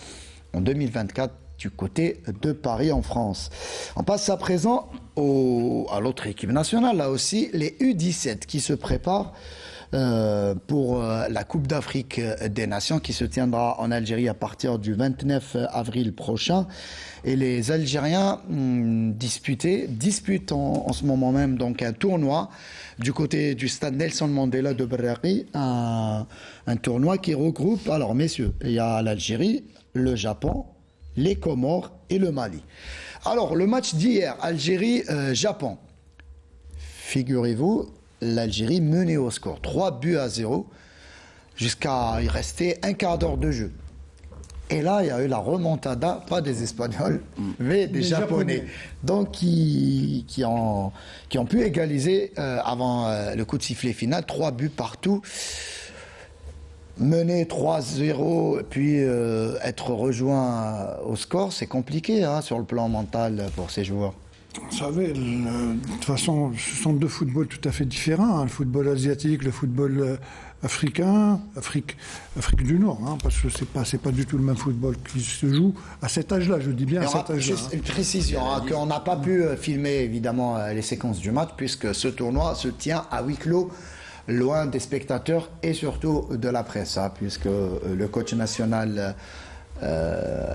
en 2024 du côté de Paris en France. On passe à présent à l'autre équipe nationale, là aussi, les U17 qui se préparent pour la Coupe d'Afrique des Nations qui se tiendra en Algérie à partir du 29 avril prochain. Et les Algériens disputent en ce moment même donc un tournoi du côté du stade Nelson Mandela de Berraqi, un tournoi qui regroupe, alors messieurs, il y a l'Algérie, le Japon, les Comores et le Mali. Alors le match d'hier, Algérie-Japon, figurez-vous, l'Algérie menait au score 3-0 jusqu'à y rester un quart d'heure de jeu. Et là, il y a eu la remontada, pas des Espagnols, mais des Japonais. Donc, qui ont pu égaliser avant le coup de sifflet final. 3 buts partout. Mener 3-0, puis être rejoint au score, c'est compliqué sur le plan mental pour ces joueurs. Vous savez, de toute façon, ce sont deux footballs tout à fait différents. Le football asiatique, le football africain, Afrique du Nord, parce que c'est pas du tout le même football qui se joue à cet âge-là, je dis bien à cet âge-là. Juste une précision, qu'on n'a pas pu filmer évidemment les séquences du match, puisque ce tournoi se tient à huis clos, loin des spectateurs et surtout de la presse, puisque le coach national,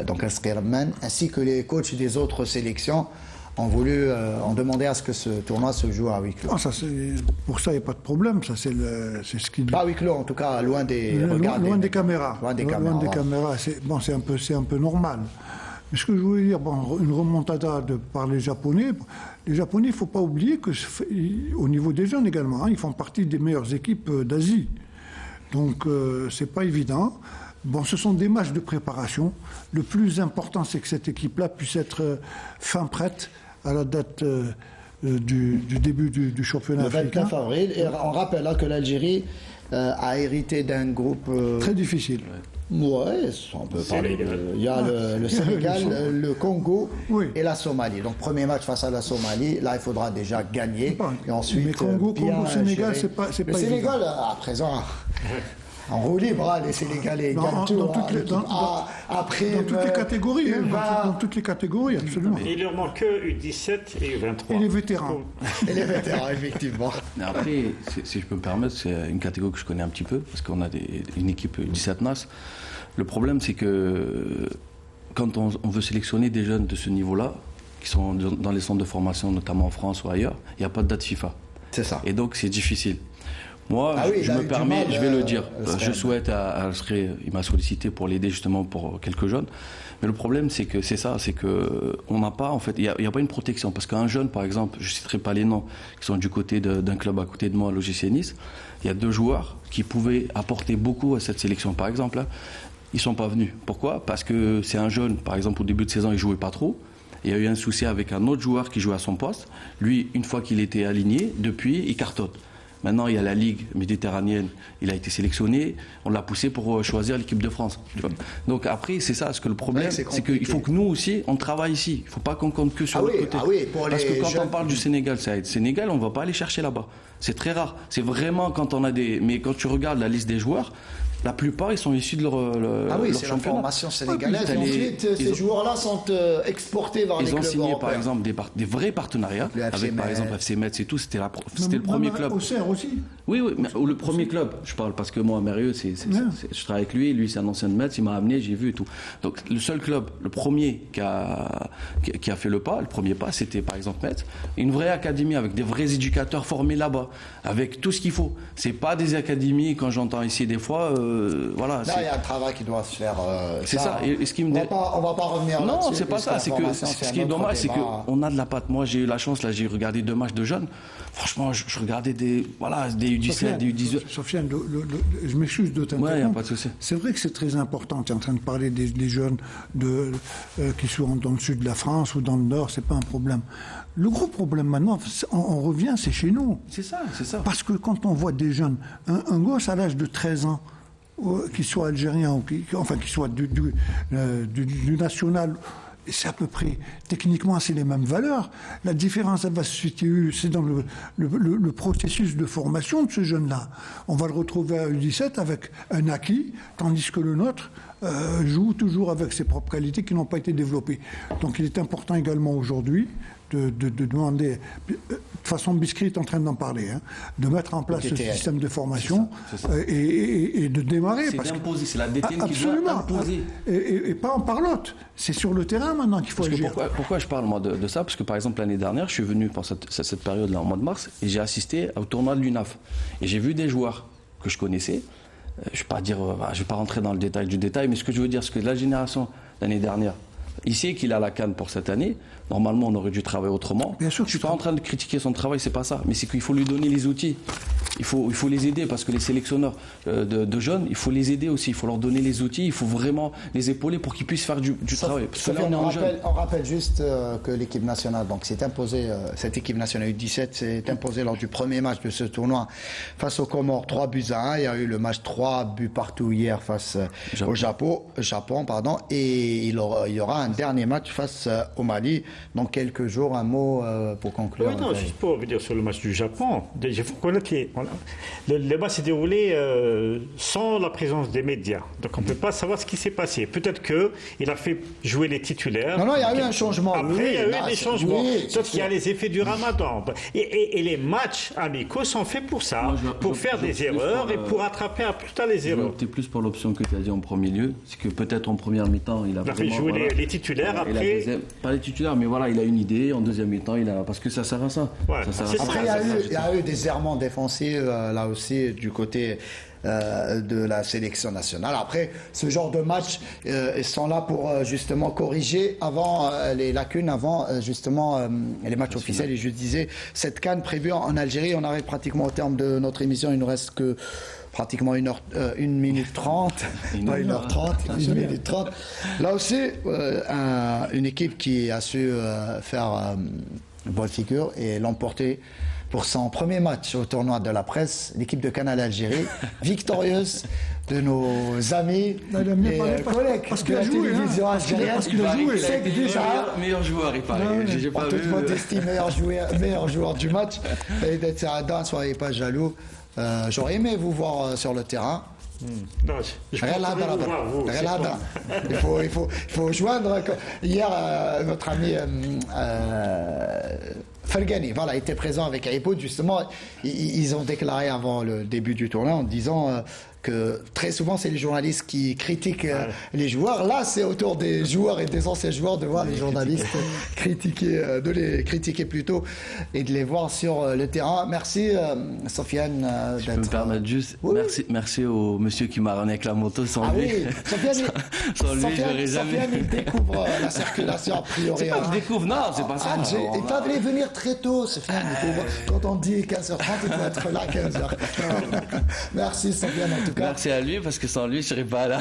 donc Asqirman, ainsi que les coachs des autres sélections, ont demandé à ce que ce tournoi se joue à huis clos. Pour ça, il n'y a pas de problème. Ça, c'est ce qui... Pas à huis clos, en tout cas, loin des caméras. Loin des caméras. C'est un peu normal. Mais ce que je voulais dire, une remontada par les Japonais, il ne faut pas oublier qu'au niveau des jeunes également, ils font partie des meilleures équipes d'Asie. Donc, c'est pas évident. Ce sont des matchs de préparation. Le plus important, c'est que cette équipe-là puisse être fin prête à la date du début du championnat africain. Le 29 avril. Et on rappelle que l'Algérie a hérité d'un groupe... très difficile. Ouais, on peut parler il y a le Sénégal, le Congo et la Somalie. Donc premier match face à la Somalie, là il faudra déjà gagner. Et ensuite, mais Congo-Sénégal, c'est pas le Sénégal, à présent... En roue libre, les Sénégalais gagnent tout. Dans toutes les catégories. Dans toutes les catégories, absolument. Il leur manque que U17 et U23. Et les vétérans. Et les vétérans, effectivement. Après, si je peux me permettre, c'est une catégorie que je connais un petit peu, parce qu'on a une équipe U17 NAS. Le problème, c'est que quand on veut sélectionner des jeunes de ce niveau-là, qui sont dans les centres de formation, notamment en France ou ailleurs, il n'y a pas de date FIFA. C'est ça. Et donc, c'est difficile. Moi, je me permets, je vais le dire, je souhaite il m'a sollicité pour l'aider justement pour quelques jeunes. Mais le problème, c'est que on n'a pas, en fait, il n'y a pas une protection. Parce qu'un jeune, par exemple, je ne citerai pas les noms, qui sont du côté d'un club à côté de moi, l'OGC Nice, il y a 2 joueurs qui pouvaient apporter beaucoup à cette sélection. Par exemple, ils ne sont pas venus. Pourquoi ? Parce que c'est un jeune, par exemple, au début de saison, il ne jouait pas trop. Il y a eu un souci avec un autre joueur qui jouait à son poste. Lui, une fois qu'il était aligné, depuis, il cartonne. Maintenant, il y a la Ligue méditerranéenne, il a été sélectionné, on l'a poussé pour choisir l'équipe de France. Donc après, c'est ça, le problème, c'est qu'il faut que nous aussi, on travaille ici. Il ne faut pas qu'on compte que sur l'autre côté. Parce que quand on parle du Sénégal, Sénégal, on ne va pas aller chercher là-bas. C'est très rare. C'est vraiment quand on a des... Mais quand tu regardes la liste des joueurs, la plupart, ils sont issus de leur c'est la formation sénégalaise. Ensuite, ces joueurs-là sont exportés vers les clubs européens. Ils ont signé, par exemple, des vrais partenariats avec, par exemple, FC Metz et tout. C'était le premier club. Auxerre aussi. Oui, mais le premier club. Je parle parce que moi, Mérieux, je travaille avec lui. Lui, c'est un ancien de Metz. Il m'a amené, j'ai vu et tout. Donc, le seul club, le premier qui a fait le premier pas, c'était, par exemple, Metz. Une vraie académie avec des vrais éducateurs formés là-bas, avec tout ce qu'il faut. C'est pas des académies, quand j'entends ici des fois... là, il y a un travail qui doit se faire. C'est ça. Et ce qui me on va pas revenir là-dessus. Non, c'est pas ça. C'est que ce qui est dommage, c'est qu'on a de la patte. Moi, j'ai eu la chance, là, j'ai regardé 2 matchs de jeunes. Franchement, je regardais des U17, des U18. Sofiane, je m'excuse de t'interrompre. Ouais, il n'y a pas de souci. C'est vrai que c'est très important. Tu es en train de parler des jeunes qui sont dans le sud de la France ou dans le nord, c'est pas un problème. Le gros problème maintenant, on revient, c'est chez nous. C'est ça. Parce que quand on voit des jeunes, un gosse à l'âge de 13 ans, qu'il soit algérien ou qui soit du national c'est à peu près, techniquement, c'est les mêmes valeurs. La différence, elle va se situer, c'est dans le processus de formation de ce jeune-là. On va le retrouver à U17 avec un acquis, tandis que le nôtre joue toujours avec ses propres qualités qui n'ont pas été développées. Donc il est important également aujourd'hui de demander, de façon Biscrit est en train d'en parler, hein, de mettre en place ce système de formation c'est ça. Et de démarrer. C'est d'imposer, c'est la DTN qui doit imposer. Et pas en parlotte. C'est sur le terrain maintenant qu'il faut agir. Pourquoi je parle moi de ça? Parce que par exemple l'année dernière, je suis venu pendant cette période-là, en mois de mars, et j'ai assisté au tournoi de l'UNAF. Et j'ai vu des joueurs que je connaissais. Je ne vais pas rentrer dans le détail du détail, mais ce que je veux dire, c'est que la génération l'année dernière, il sait qu'il a la CAN pour cette année. Normalement, on aurait dû travailler autrement. Bien sûr, je ne suis pas en train de critiquer son travail, c'est pas ça. Mais c'est qu'il faut lui donner les outils. Il faut les aider parce que les sélectionneurs de jeunes, il faut les aider aussi. Il faut leur donner les outils. Il faut vraiment les épauler pour qu'ils puissent faire du travail. Parce que là, on rappelle juste que l'équipe nationale, donc s'est imposée, cette équipe nationale U17 s'est imposée lors du premier match de ce tournoi face aux Comores, 3-1. Il y a eu le match 3 buts partout hier face au Japon, et il y aura un dernier match face au Mali dans quelques jours. Un mot pour conclure. Oui, non, juste pour revenir sur le match du Japon. Il faut connaître le match s'est déroulé sans la présence des médias. Donc on ne peut pas savoir ce qui s'est passé. Peut-être qu'il a fait jouer les titulaires. Non, il y a eu un changement. Après, il y a eu des changements. Sauf qu'il y a les effets du ramadan. Et les matchs amicaux sont faits pour ça, pour faire des erreurs et pour rattraper plus tard les erreurs. J'optais plus pour l'option que tu as dit en premier lieu. C'est que peut-être en première mi-temps, il a fait jouer les titulaires. Après, pas les titulaires, mais voilà, il a une idée. En deuxième mi-temps, parce que ça sert à ça. Ouais, après, il y a eu des errements défensifs là aussi du côté de la sélection nationale. Après, ce genre de match, ils sont là pour justement corriger avant les lacunes, avant justement les matchs officiels. Et je disais, cette CAN prévue en Algérie, on arrive pratiquement au terme de notre émission. Il ne reste que pratiquement 1 minute 30, pas 1h30, 1 minute 30. Là aussi, une équipe qui a su faire une bonne figure et l'emporter pour son premier match au tournoi de la presse, l'équipe de Canal Algérie, victorieuse de nos amis et collègues de la télévision algérienne. C'est déjà meilleur joueur, il paraît. En toute modestie, meilleur joueur du match. Et d'être Adam, soyez pas jaloux. J'aurais aimé vous voir sur le terrain. Non, je il faut joindre. Hier, notre ami Fergani, voilà, était présent avec Aipoud. Justement, ils ont déclaré avant le début du tournoi en disant que très souvent c'est les journalistes qui critiquent les joueurs. Là, c'est au tour des joueurs et des anciens joueurs de voir les journalistes de les critiquer plutôt et de les voir sur le terrain. Merci Sofiane. Je peux me permettre juste, merci au monsieur qui m'a ramené avec la moto. Sans lui, sans lui, j'aurais jamais. Sofiane, il découvre la circulation a priori. C'est pas que je découvre, non, c'est pas ça. Il fallait venir très tôt, Sofiane. Quand on dit 15h30, il doit être là 15h. Merci Sofiane. Merci à lui parce que sans lui je serais pas là.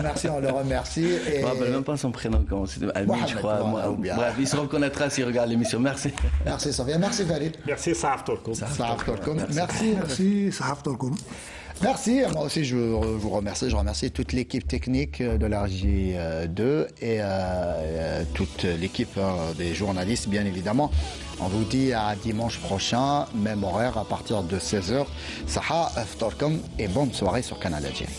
Merci, on le remercie. Je me rappelle même pas son prénom, comment c'était, Ami, je crois. Bref, il se reconnaîtra s'il regarde l'émission. Merci. Merci Sofiane, merci Valid. Merci Sahaf Tolkoum. Merci Sahaf Tolkoum. Merci, moi aussi je vous remercie. Je remercie toute l'équipe technique de l'RJ2 et toute l'équipe des journalistes, bien évidemment. On vous dit à dimanche prochain, même horaire à partir de 16h. Saha Ftorkom et bonne soirée sur Canal Algérie.